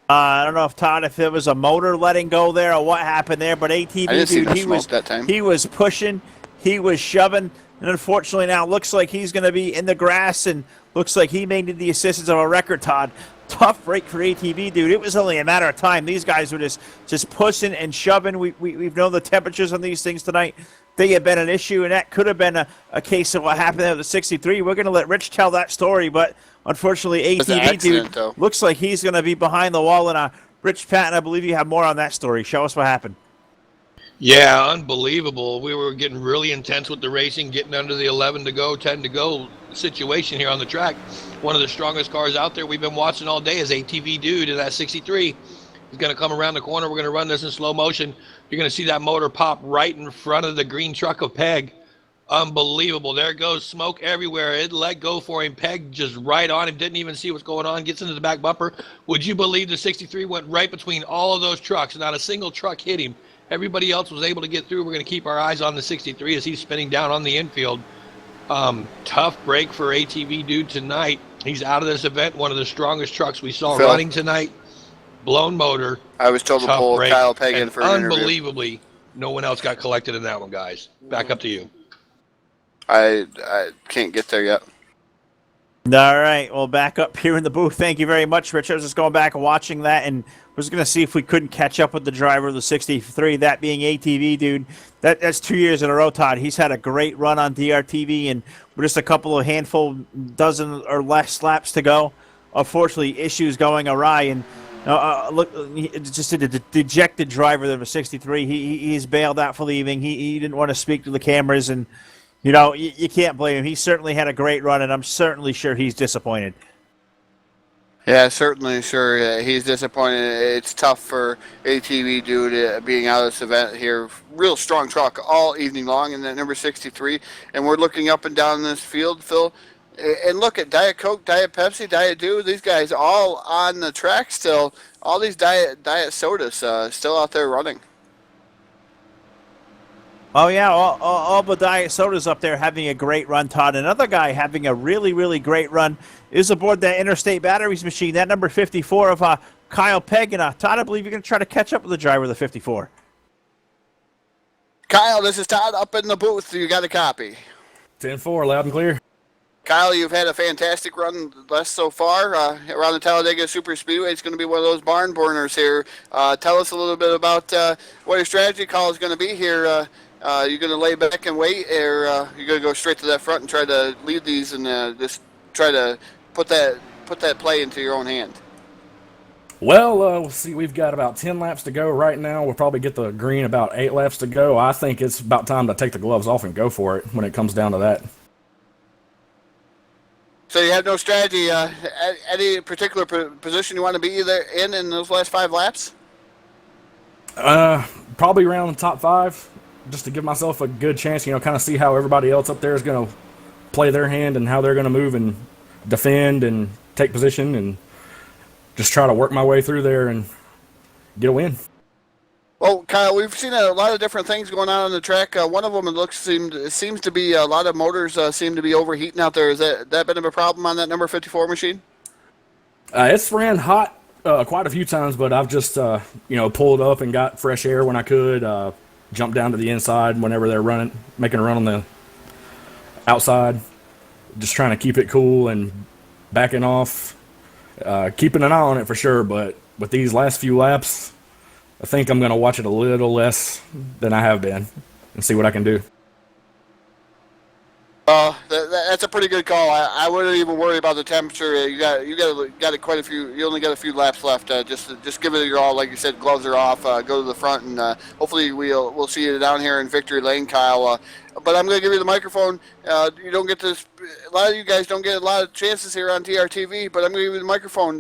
I don't know if Todd, if it was a motor letting go there or what happened there, but ATV dude, he was pushing, he was shoving, and unfortunately now it looks like he's going to be in the grass and looks like he may need the assistance of a wrecker, Todd. Tough break for ATV dude. It was only a matter of time. These guys were just pushing and shoving. We've known the temperatures on these things tonight. They have been an issue, and that could have been a case of what happened there with the 63. We're going to let Rich tell that story, but unfortunately, ATV dude looks like he's going to be behind the wall. And Rich Patton, I believe you have more on that story. Show us what happened. Yeah, unbelievable. We were getting really intense with the racing, getting under the 11 to go, 10 to go situation here on the track. One of the strongest cars out there we've been watching all day is ATV dude in that 63. He's going to come around the corner. We're going to run this in slow motion. You're going to see that motor pop right in front of the green truck of Peg. Unbelievable. There goes smoke everywhere. It let go for him. Peg just right on him. Didn't even see what's going on. Gets into the back bumper. Would you believe the 63 went right between all of those trucks? Not a single truck hit him. Everybody else was able to get through. We're going to keep our eyes on the 63 as he's spinning down on the infield. Tough break for ATV dude tonight. He's out of this event. One of the strongest trucks we saw running tonight. Blown motor. I was told to pull Kyle Pegg in for an interview. Unbelievably, no one else got collected in that one, guys. Back up to you. I can't get there yet. All right, well, back up here in the booth. Thank you very much, Rich. I was just going back and watching that, and was going to see if we couldn't catch up with the driver of the 63, that being ATV dude. That's 2 years in a row, Todd. He's had a great run on DRTV, and with just a couple of handful, dozen or less laps to go. Unfortunately, issues going awry, and look, just a dejected driver of a 63. He's bailed out for the evening. He didn't want to speak to the cameras, and you can't blame him. He certainly had a great run, and I'm certainly sure he's disappointed. Yeah, certainly, sure. He's disappointed. It's tough for ATV dude being out of this event here. Real strong truck all evening long in that number 63. And we're looking up and down this field, Phil. And look at Diet Coke, Diet Pepsi, Diet Dew. These guys all on the track still. All these Diet sodas still out there running. Oh, yeah, all the Diet Sodas up there having a great run, Todd. Another guy having a really, really great run is aboard that Interstate Batteries machine, that number 54 of Kyle Pegg. And Todd, I believe you're going to try to catch up with the driver of the 54. Kyle, this is Todd up in the booth. You got a copy. 10-4, loud and clear. Kyle, you've had a fantastic run thus so far around the Talladega SuperSpeedway. It's going to be one of those barn burners here. Tell us a little bit about what your strategy call is going to be here. You going to lay back and wait, or you going to go straight to that front and try to lead these and just try to put that play into your own hand? Well, we'll see. We've got about 10 laps to go right now. We'll probably get the green about 8 laps to go. I think it's about time to take the gloves off and go for it when it comes down to that. So you have no strategy, any particular position you want to be either in those last 5 laps? Probably around the top 5, just to give myself a good chance, kind of see how everybody else up there is going to play their hand and how they're going to move and defend and take position, and just try to work my way through there and get a win. Well, Kyle, we've seen a lot of different things going on the track. One of them seems to be a lot of motors seem to be overheating out there. Is that been a problem on that number 54 machine? It's ran hot quite a few times, but I've just pulled up and got fresh air when I could. Jumped down to the inside whenever they're making a run on the outside, just trying to keep it cool and backing off, keeping an eye on it for sure. But with these last few laps, I think I'm going to watch it a little less than I have been and see what I can do. That's a pretty good call. I wouldn't even worry about the temperature. You got quite a few. You only got a few laps left. Just give it your all. Like you said, gloves are off. Go to the front, and hopefully we'll see you down here in Victory Lane, Kyle. But I'm going to give you the microphone. You don't get this. A lot of you guys don't get a lot of chances here on DRTV. But I'm going to give you the microphone.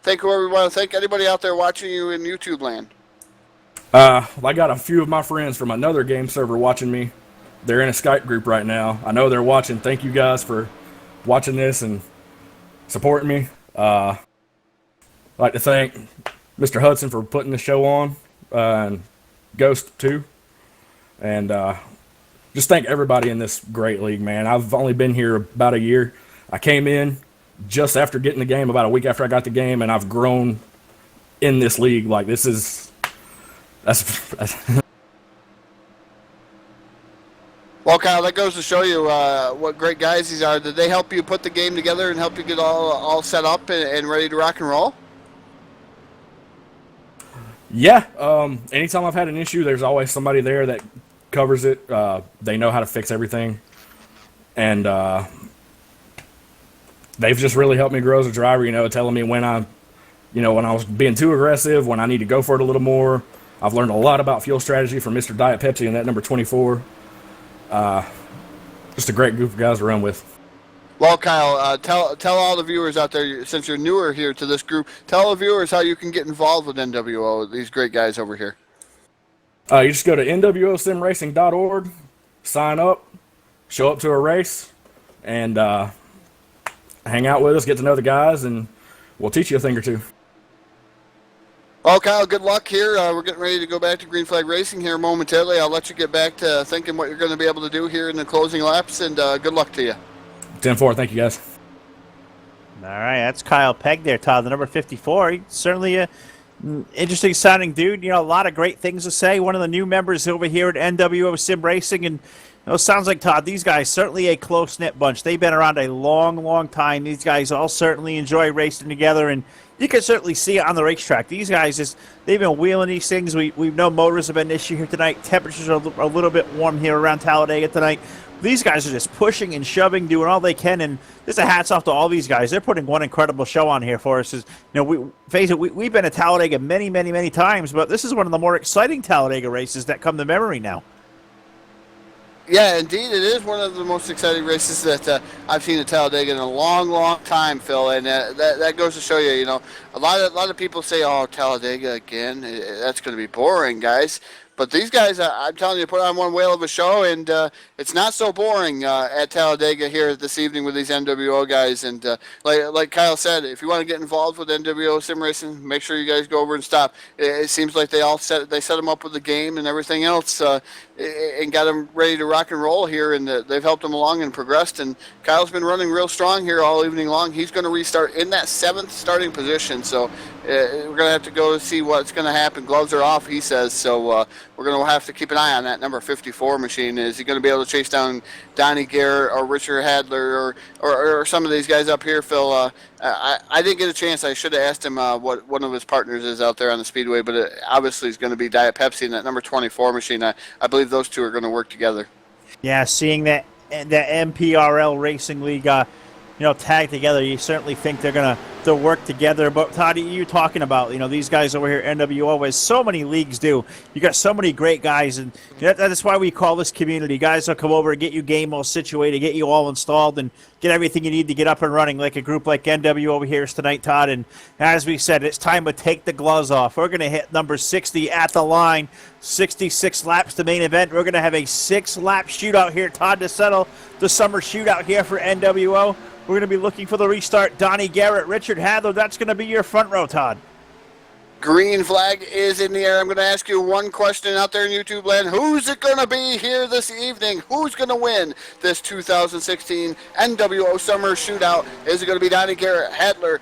Thank whoever you want to thank. Anybody out there watching you in YouTube land. I got a few of my friends from another game server watching me. They're in a Skype group right now. I know they're watching. Thank you guys for watching this and supporting me. I'd like to thank Mr. Hudson for putting the show on, and Ghost too. And just thank everybody in this great league, man. I've only been here about a year. I came in just after getting the game, about a week after I got the game, and I've grown in this league. Like, this is... that's Well, Kyle, that goes to show you what great guys these are. Did they help you put the game together and help you get all set up and ready to rock and roll? Yeah. Anytime I've had an issue, there's always somebody there that covers it. They know how to fix everything. And they've just really helped me grow as a driver, telling me when I was being too aggressive, when I need to go for it a little more. I've learned a lot about fuel strategy from Mr. Diet Pepsi and that number 24. Just a great group of guys to run with. Well, Kyle, tell all the viewers out there, since you're newer here to this group, tell the viewers how you can get involved with NWO, these great guys over here. You just go to NWOSimRacing.org, sign up, show up to a race, and hang out with us, get to know the guys, and we'll teach you a thing or two. Well, Kyle, good luck here. We're getting ready to go back to Green Flag Racing here momentarily. I'll let you get back to thinking what you're going to be able to do here in the closing laps, and good luck to you. 10-4, thank you, guys. All right, that's Kyle Pegg there, Todd, the number 54. He's certainly a interesting sounding dude. A lot of great things to say. One of the new members over here at NWO Sim Racing, and it sounds like, Todd, these guys certainly a close-knit bunch. They've been around a long, long time. These guys all certainly enjoy racing together, and you can certainly see it on the racetrack. These guys, they've been wheeling these things. We know motors have been an issue here tonight. Temperatures are a little bit warm here around Talladega tonight. These guys are just pushing and shoving, doing all they can, and just a hats off to all these guys. They're putting one incredible show on here for us. We've been at Talladega many, many, many times, but this is one of the more exciting Talladega races that come to memory now. Yeah, indeed, it is one of the most exciting races that I've seen at Talladega in a long, long time, Phil. And that goes to show you, a lot of people say, "Oh, Talladega again? That's going to be boring, guys." But these guys, I'm telling you, put on one whale of a show, and it's not so boring at Talladega here this evening with these NWO guys. And like Kyle said, if you want to get involved with NWO Sim Racing, make sure you guys go over and stop. It seems like they set them up with the game and everything else, and got them ready to rock and roll here, and they've helped them along and progressed. And Kyle's been running real strong here all evening long. He's going to restart in that 7th starting position, so we're going to have to go see what's going to happen. Gloves are off, he says, so we're going to have to keep an eye on that number 54 machine. Is he going to be able to chase down Donnie Garrett or Richard Hadler or some of these guys up here, Phil? I didn't get a chance. I should have asked him what one of his partners is out there on the speedway, but obviously it's going to be Diet Pepsi in that number 24 machine. I believe those two are going to work together. Yeah, seeing that MPRL Racing League, tag together, you certainly think they're going to work together. But Todd, you talking about, these guys over here, NWO, as so many leagues do. You got so many great guys, and that's why we call this community. Guys will come over and get you game all situated, get you all installed, and get everything you need to get up and running, like a group like NWO over here tonight, Todd. And as we said, it's time to take the gloves off. We're going to hit number 60 at the line, 66 laps to main event. We're going to have a 6-lap shootout here, Todd, to settle the summer shootout here for NWO. We're going to be looking for the restart. Donnie Garrett, Richard Hadler, that's going to be your front row, Todd. Green flag is in the air. I'm going to ask you one question out there in YouTube land. Who's it going to be here this evening? Who's going to win this 2016 NWO Summer Shootout? Is it going to be Donnie Garrett, Hadler,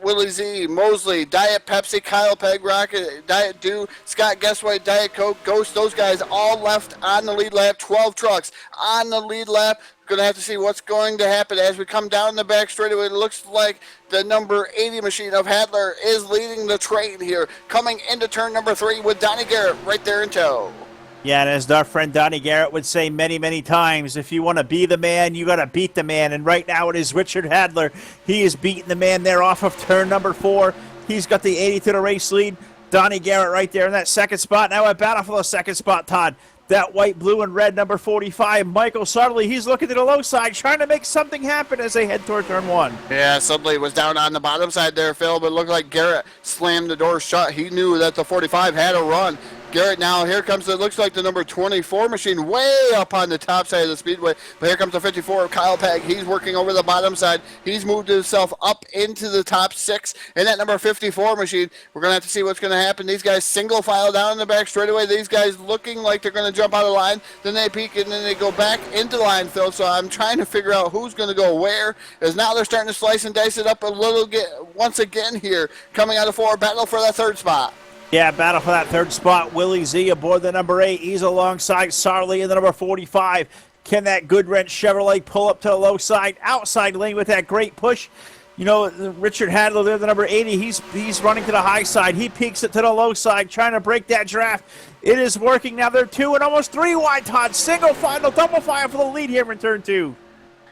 Willie Z, Mosley, Diet Pepsi, Kyle Pegg, Rocket, Diet Dew, Scott Guesswhite, Diet Coke, Ghost? Those guys all left on the lead lap. 12 trucks on the lead lap. Going to have to see what's going to happen as we come down the back straightaway. It looks like the number 80 machine of Hadler is leading the train here, coming into turn number 3 with Donnie Garrett right there in tow. Yeah, and as our friend Donnie Garrett would say many, many times, if you want to be the man, you got to beat the man. And right now it is Richard Hadler. He is beating the man there off of turn number 4. He's got the 80 to the race lead. Donnie Garrett right there in that second spot. Now at battle for the second spot, Todd. That white, blue, and red number 45, Michael Sudley. He's looking to the low side, trying to make something happen as they head toward turn 1. Yeah, Sudley was down on the bottom side there, Phil, but it looked like Garrett slammed the door shut. He knew that the 45 had a run. Garrett now, here comes, it looks like the number 24 machine way up on the top side of the speedway. But here comes the 54 of Kyle Pegg. He's working over the bottom side. He's moved himself up into the top 6. And that number 54 machine, we're going to have to see what's going to happen. These guys single file down in the back straightaway. These guys looking like they're going to jump out of line. Then they peek and then they go back into the line, Phil. So I'm trying to figure out who's going to go where. As now they're starting to slice and dice it up a little once again here. Coming out of 4, battle for that third spot. Yeah, battle for that third spot. Willie Z aboard the number 8. He's alongside Sarley in the number 45. Can that Goodwrench Chevrolet pull up to the low side, outside lane with that great push? You know, Richard Hadler there, the number 80, he's running to the high side. He peeks it to the low side, trying to break that draft. It is working now. They're 2 and almost 3 wide, Todd. Single final, double file for the lead here in turn 2.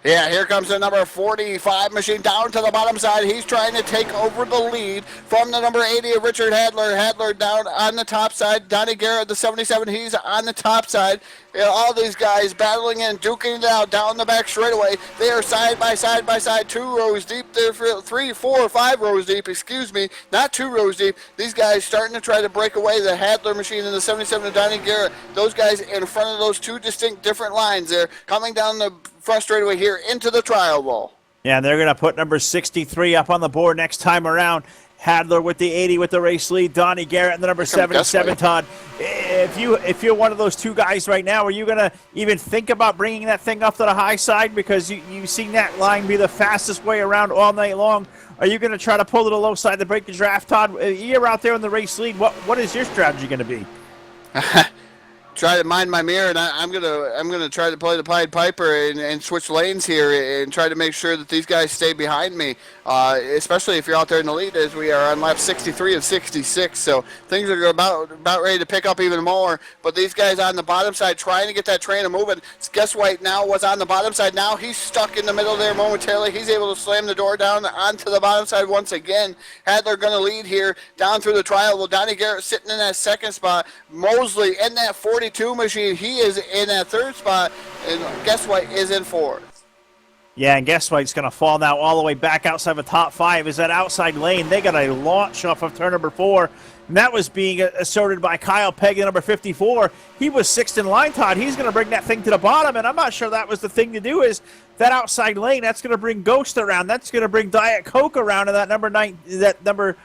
Yeah, here comes the number 45 machine down to the bottom side. He's trying to take over the lead from the number 80 of Richard Hadler. Hadler down on the top side. Donnie Garrett, the 77, he's on the top side. And all these guys battling and duking it out down the back straightaway. They are side by side by side, 2 rows deep. They're 3, 4, 5 rows deep, excuse me, not 2 rows deep. These guys starting to try to break away the Hadler machine and the 77 of Donnie Garrett. Those guys in front of those 2 distinct different lines there, coming down the front straightaway here into the trial wall. Yeah, and they're going to put number 63 up on the board next time around. Hadler with the 80 with the race lead. Donnie Garrett and the number 77, Todd. If you're one of those 2 guys right now, are you going to even think about bringing that thing up to the high side? Because you've seen that line be the fastest way around all night long. Are you going to try to pull to the low side to break the draft, Todd? You're out there in the race lead. What is your strategy going to be? Try to mind my mirror, and I'm gonna try to play the Pied Piper and switch lanes here and try to make sure that these guys stay behind me, especially if you're out there in the lead, as we are on lap 63 of 66. So things are about ready to pick up even more. But these guys on the bottom side trying to get that train moving. Guess White now was on the bottom side. Now he's stuck in the middle there momentarily. He's able to slam the door down onto the bottom side once again. Hadler going to lead here down through the trial. Well, Donnie Garrett sitting in that second spot. Mosley in that 42 machine. He is in that third spot. And Guess White is in 4th. Yeah, and Guess White's going to fall now all the way back outside the top 5. Is that outside lane? They got a launch off of turn number 4. And that was being asserted by Kyle Pegg, number 54. He was 6th in line, Todd. He's going to bring that thing to the bottom, and I'm not sure that was the thing to do. Is that outside lane, that's going to bring Ghost around. That's going to bring Diet Coke around, and that number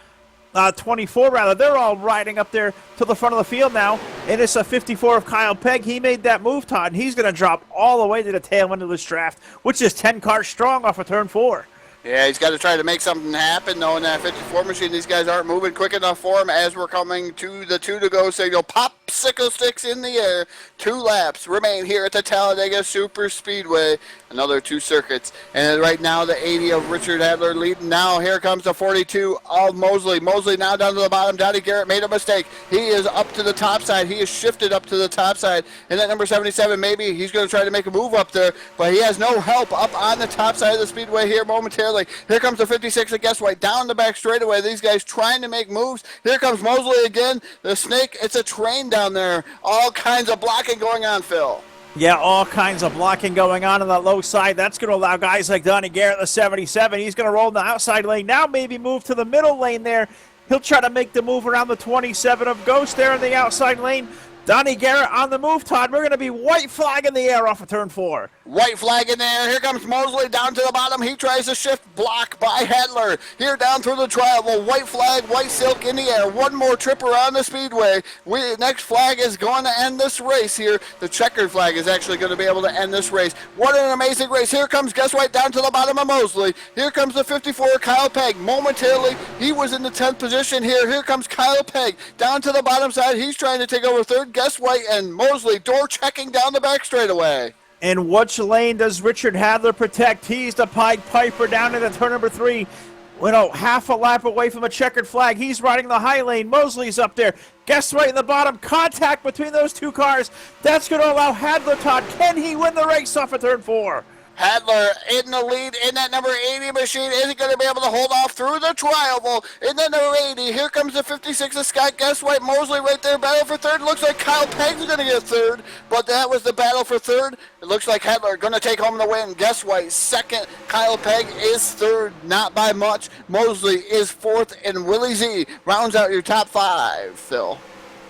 24 rather. They're all riding up there to the front of the field now, and it's a 54 of Kyle Pegg. He made that move, Todd, and he's going to drop all the way to the tail end of this draft, which is 10 cars strong off of turn 4. Yeah, he's got to try to make something happen, though, in that 54 machine. These guys aren't moving quick enough for him as we're coming to the 2 to go signal. Popsicle sticks in the air. 2 laps remain here at the Talladega SuperSpeedway. Another 2 circuits. And right now, the 80 of Richard Hadler leading. Now, here comes the 42 of Mosley. Mosley now down to the bottom. Donnie Garrett made a mistake. He is up to the top side. He is shifted up to the top side. And that number 77, maybe he's going to try to make a move up there, but he has no help up on the top side of the speedway here momentarily. Here comes the 56 of Guess White down the back straightaway. These guys trying to make moves. Here comes Mosley again. The snake, it's a train down there. All kinds of blocking going on, Phil. Yeah, all kinds of blocking going on the low side. That's going to allow guys like Donnie Garrett, the 77. He's going to roll in the outside lane. Now maybe move to the middle lane there. He'll try to make the move around the 27 of Ghost there in the outside lane. Donnie Garrett on the move, Todd. We're going to be white flag in the air off of turn 4. White flag in there. Here comes Mosley down to the bottom. He tries to shift, block by Hadler. Here down through the trial. Well, white flag, white silk in the air. One more trip around the speedway. Next flag is going to end this race here. The checkered flag is actually going to be able to end this race. What an amazing race. Here comes Guess White down to the bottom of Mosley. Here comes the 54, Kyle Pegg. Momentarily, he was in the 10th position here. Here comes Kyle Pegg down to the bottom side. He's trying to take over third. Guess White and Mosley door checking down the back straightaway. And which lane does Richard Hadler protect? He's the Pied Piper down into turn number 3. Half a lap away from a checkered flag. He's riding the high lane. Mosley's up there. Guess right in the bottom. Contact between those two cars. That's going to allow Hadler, Todd. Can he win the race off of turn 4? Hadler in the lead in that number 80 machine. Isn't going to be able to hold off through the tri-oval. In that number 80, here comes the 56 of Scott Guesswhite. Mosley right there, battle for third. Looks like Kyle Pegg's going to get third, but that was the battle for third. It looks like Hadler going to take home the win. Guesswhite second. Kyle Pegg is third, not by much. Mosley is fourth, and Willie Z rounds out your top 5, Phil.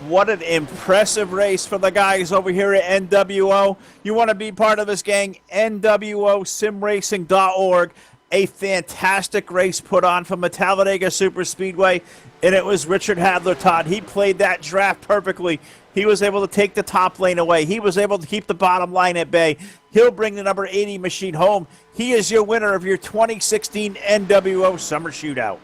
What an impressive race for the guys over here at NWO. You want to be part of this gang, NWOsimracing.org. A fantastic race put on from the Talladega SuperSpeedway, and it was Richard Hadler, Todd. He played that draft perfectly. He was able to take the top lane away. He was able to keep the bottom line at bay. He'll bring the number 80 machine home. He is your winner of your 2016 NWO Summer Shootout.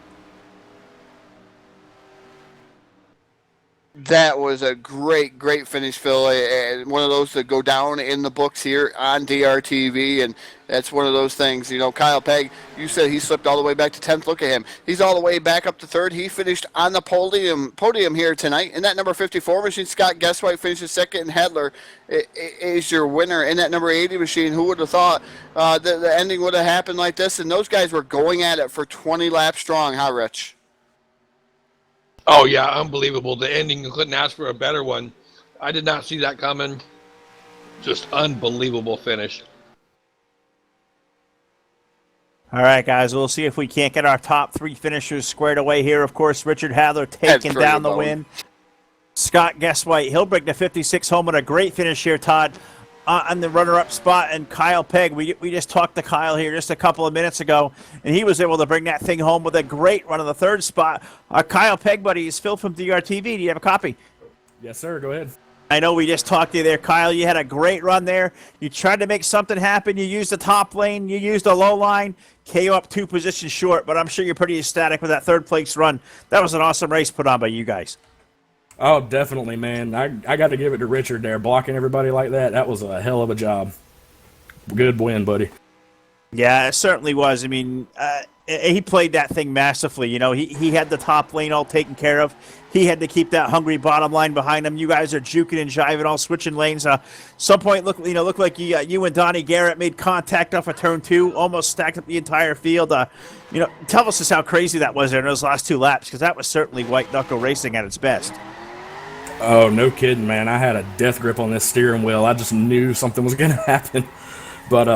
That was a great finish, Phil. And one of those that go down in the books here on DRTV, and that's one of those things. Kyle Pegg, you said he slipped all the way back to 10th. Look at him. He's all the way back up to 3rd. He finished on the podium here tonight. And that number 54 machine, Scott Guesswhite, finishes 2nd, and Hadler is your winner. In that number 80 machine, who would have thought the ending would have happened like this? And those guys were going at it for 20 laps strong, huh, Rich? Oh, yeah, unbelievable. The ending, you couldn't ask for a better one. I did not see that coming. Just unbelievable finish. All right, guys, we'll see if we can't get our top 3 finishers squared away here. Of course, Richard Hadler taking down the win. Scott Guesswhite, he'll bring the 56 home with a great finish here, Todd, on the runner-up spot. And Kyle Pegg, we just talked to Kyle here just a couple of minutes ago, and he was able to bring that thing home with a great run on the 3rd spot. Kyle Pegg, buddy, is Phil from DRTV. Do you have a copy? Yes, sir. Go ahead. I know we just talked to you there, Kyle. You had a great run there. You tried to make something happen. You used the top lane. You used the low line. KO up 2 positions short, but I'm sure you're pretty ecstatic with that 3rd place run. That was an awesome race put on by you guys. Oh, definitely, man. I got to give it to Richard there. Blocking everybody like that, that was a hell of a job. Good win, buddy. Yeah, it certainly was. I mean, he played that thing masterfully. He had the top lane all taken care of. He had to keep that hungry bottom line behind him. You guys are juking and jiving, all switching lanes. Some point, looked like you and Donnie Garrett made contact off of turn 2, almost stacked up the entire field. Tell us just how crazy that was there in those last 2 laps, because that was certainly white knuckle racing at its best. Oh, no kidding, man. I had a death grip on this steering wheel. I just knew something was going to happen. But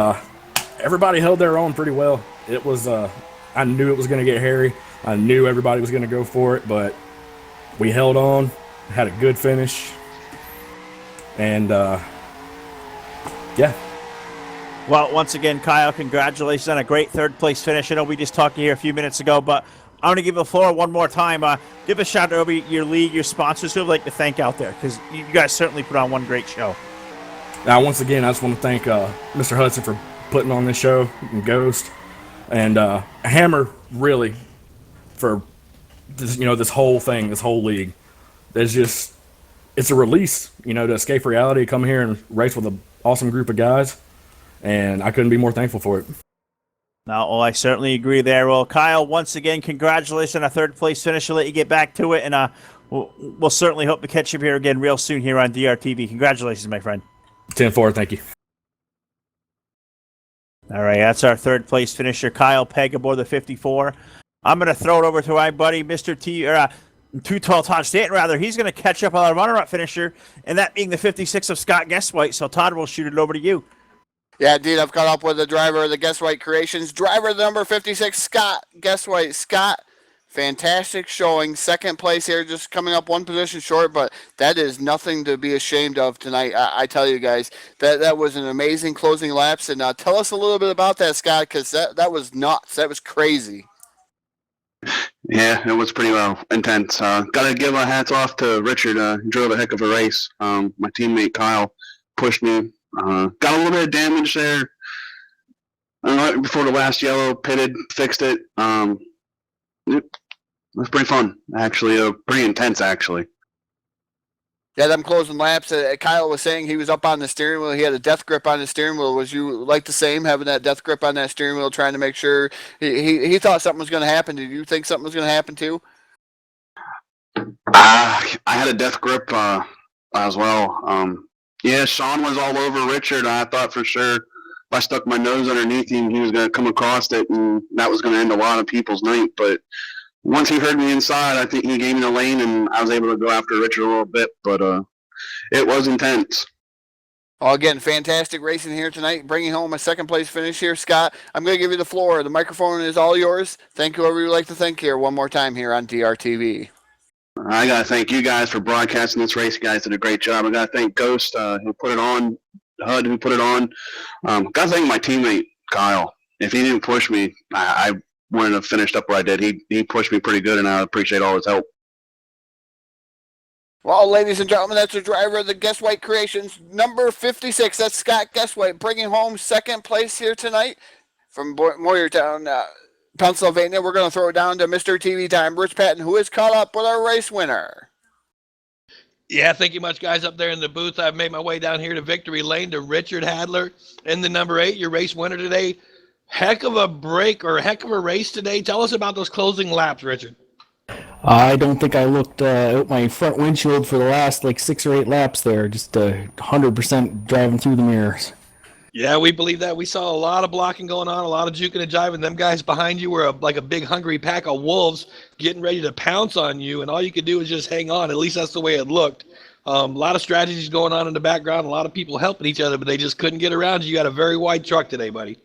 everybody held their own pretty well. It was, I knew it was going to get hairy. I knew everybody was going to go for it, but we held on, had a good finish. And, yeah. Well, once again, Kyle, congratulations on a great 3rd place finish. I know we just talked to you here a few minutes ago, but I want to give the floor one more time. Give a shout out to your league, your sponsors, who I'd like to thank out there, because you guys certainly put on one great show. Now, once again, I just want to thank Mr. Hudson for putting on this show, and Ghost, and Hammer, really, for this, this whole thing, this whole league. It's a release, to escape reality, come here and race with an awesome group of guys, and I couldn't be more thankful for it. No, I certainly agree there. Well, Kyle, once again, congratulations on a 3rd place finish. I'll let you get back to it, and we'll certainly hope to catch you here again real soon here on DRTV. Congratulations, my friend. 10-4, thank you. All right, that's our 3rd place finisher, Kyle Pegg, aboard the 54. I'm going to throw it over to my buddy, Mr. Too Tall Todd Stanton, rather. He's going to catch up on our runner-up finisher, and that being the 56 of Scott Guesswhite. So, Todd, we'll shoot it over to you. Yeah, indeed. I've caught up with the driver of the Guesswhite Creations. Driver number 56, Scott Guesswhite. Scott, fantastic showing. 2nd place here, just coming up 1 position short, but that is nothing to be ashamed of tonight. I tell you guys, that was an amazing closing laps. And tell us a little bit about that, Scott, because that was nuts. That was crazy. Yeah, it was pretty intense. Got to give my hats off to Richard. He drove a heck of a race. My teammate Kyle pushed me. Got a little bit of damage there. Right before the last yellow, pitted, fixed it. It was pretty fun, actually. Pretty intense, actually. Yeah, them closing laps. Kyle was saying he was up on the steering wheel. He had a death grip on the steering wheel. Was you like the same, having that death grip on that steering wheel, trying to make sure he thought something was going to happen? Did you think something was going to happen too? I had a death grip as well. Yeah, Sean was all over Richard. I thought for sure if I stuck my nose underneath him, he was going to come across it, and that was going to end a lot of people's night. But once he heard me inside, I think he gave me the lane, and I was able to go after Richard a little bit. But it was intense. Well, again, fantastic racing here tonight, bringing home a second-place finish here. Scott, I'm going to give you the floor. The microphone is all yours. Thank whoever you'd like to thank here one more time here on DRTV. I got to thank you guys for broadcasting this race. You guys did a great job. I got to thank Ghost who put it on, HUD who put it on. Got to thank my teammate, Kyle. If he didn't push me, I wouldn't have finished up where I did. He pushed me pretty good, and I appreciate all his help. Well, ladies and gentlemen, that's the driver of the Guess White Creations, number 56. That's Scott Guesswhite, bringing home second place here tonight from Moyertown, Pennsylvania. We're going to throw it down to Mr. TV Time, Rich Patton, who is caught up with our race winner. Yeah, thank you much, guys, up there in the booth. I've made my way down here to Victory Lane to Richard Hadler in the number 8, your race winner today. Heck of a break or heck of a race today. Tell us about those closing laps, Richard. I don't think I looked out my front windshield for the last 6 or 8 laps there. Just 100% driving through the mirrors. Yeah, we believe that. We saw a lot of blocking going on, a lot of juking and jiving. Them guys behind you were like a big hungry pack of wolves getting ready to pounce on you, and all you could do was just hang on. At least that's the way it looked. A lot of strategies going on in the background, a lot of people helping each other, but they just couldn't get around you. You got a very wide truck today, buddy.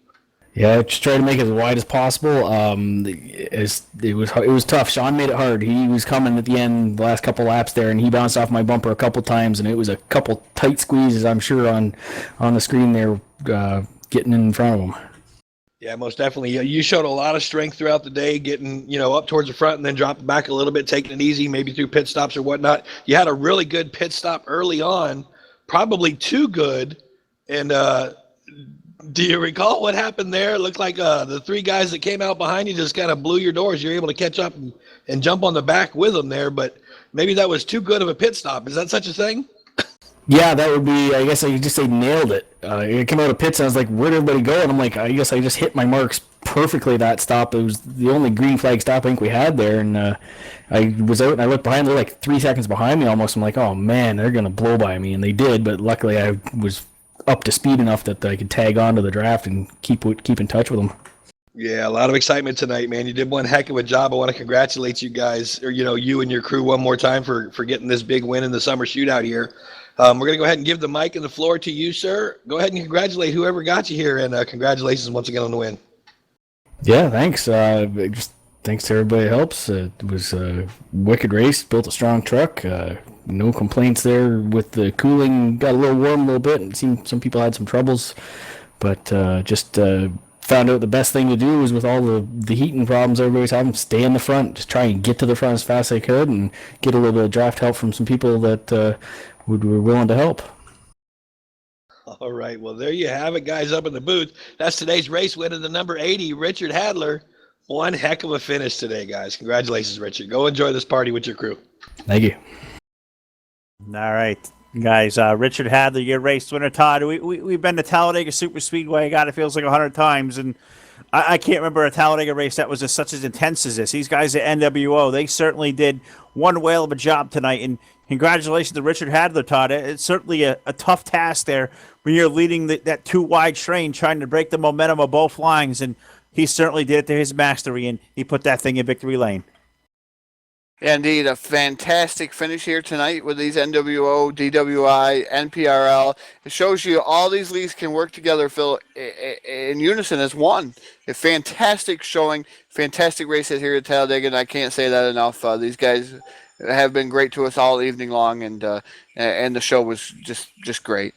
Yeah, just try to make it as wide as possible. It was tough. Sean made it hard. He was coming at the end, the last couple laps there, and he bounced off my bumper a couple times, and it was a couple tight squeezes, I'm sure, on the screen there, getting in front of him. Yeah, most definitely. You showed a lot of strength throughout the day, getting up towards the front and then dropping back a little bit, taking it easy, maybe through pit stops or whatnot. You had a really good pit stop early on, probably too good, and do you recall what happened there? It looked like the 3 guys that came out behind you just kind of blew your doors. You're able to catch up and jump on the back with them there, but maybe that was too good of a pit stop. Is that such a thing? Yeah, that would be, I guess I could just say nailed it. It came out of pits, and I was like, where'd everybody go? And I'm like, I guess I just hit my marks perfectly that stop. It was the only green flag stop I think we had there, and I was out, and I looked behind. They were like 3 seconds behind me almost. I'm like, oh, man, they're going to blow by me, and they did, but luckily I was up to speed enough that I could tag on to the draft and keep in touch with them. Yeah, a lot of excitement tonight, man. You did one heck of a job. I want to congratulate you guys, or you and your crew one more time for getting this big win in the Summer Shootout here. We're going to go ahead and give the mic and the floor to you, sir. Go ahead and congratulate whoever got you here, and congratulations once again on the win. Yeah, thanks. Just thanks to everybody that helps. It was a wicked race, built a strong truck. No complaints there with the cooling. Got a little warm a little bit, and it seemed some people had some troubles. But just found out the best thing to do was with all the heating problems everybody's having, stay in the front, just try and get to the front as fast as I could, and get a little bit of draft help from some people that were willing to help. All right, well, there you have it, guys, up in the booth. That's today's race winner, the number 80, Richard Hadler. One heck of a finish today, guys. Congratulations, Richard. Go enjoy this party with your crew. Thank you. All right, guys. Richard Hadley, your race winner. Todd, we've been to Talladega SuperSpeedway. God, it feels like 100 times, and I can't remember a Talladega race that was such as intense as this. These guys at NWO, they certainly did one whale of a job tonight, and congratulations to Richard Hadler, Todd. It's certainly a tough task there when you're leading that 2-wide train, trying to break the momentum of both lines, and he certainly did it to his mastery, and he put that thing in victory lane. Indeed, a fantastic finish here tonight with these NWO, DWI, NPRL. It shows you all these leagues can work together, Phil, in unison as one. A fantastic showing, fantastic races here at Talladega, and I can't say that enough. These guys have been great to us all evening long, and the show was just great.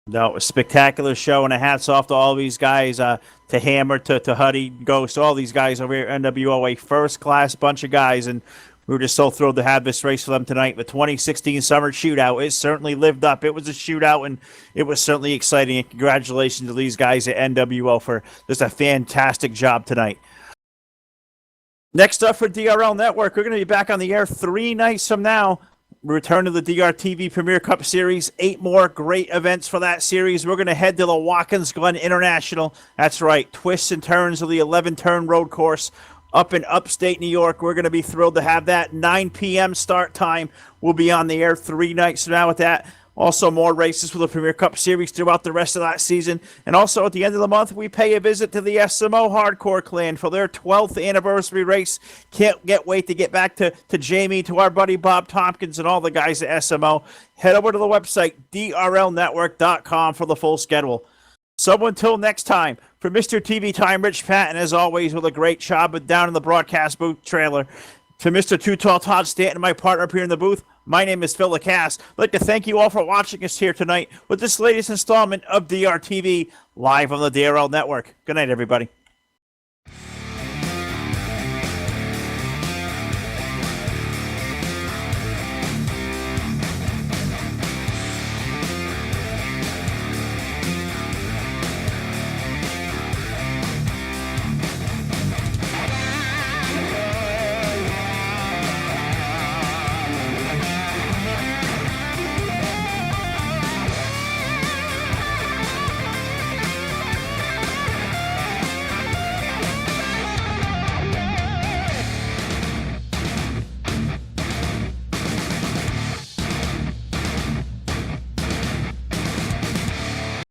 No, it was a spectacular show, and a hats off to all these guys, to Hammer, to Huddy, Ghost, all these guys over here at NWO, a first-class bunch of guys, and we were just so thrilled to have this race for them tonight. The 2016 Summer Shootout, it certainly lived up. It was a shootout, and it was certainly exciting. And congratulations to these guys at NWO for just a fantastic job tonight. Next up for DRL Network, we're going to be back on the air 3 nights from now. return to the DRTV Premier Cup Series. 8 more great events for that series. We're going to head to the Watkins Glen International. That's right, twists and turns of the 11-turn road course up in upstate New York. We're going to be thrilled to have that. 9 p.m. start time. We'll be on the air 3 nights from now with that. Also, more races for the Premier Cup Series throughout the rest of that season. And also, at the end of the month, we pay a visit to the SMO Hardcore Clan for their 12th anniversary race. Can't wait to get back to Jamie, to our buddy Bob Tompkins, and all the guys at SMO. Head over to the website, drlnetwork.com, for the full schedule. So until next time, for Mr. TV Time, Rich Patton, as always, with a great job down in the broadcast booth trailer. To Mr. Too Tall Todd Stanton, my partner up here in the booth, my name is Phil Lacasse. I'd like to thank you all for watching us here tonight with this latest installment of DRTV live on the DRL Network. Good night, everybody.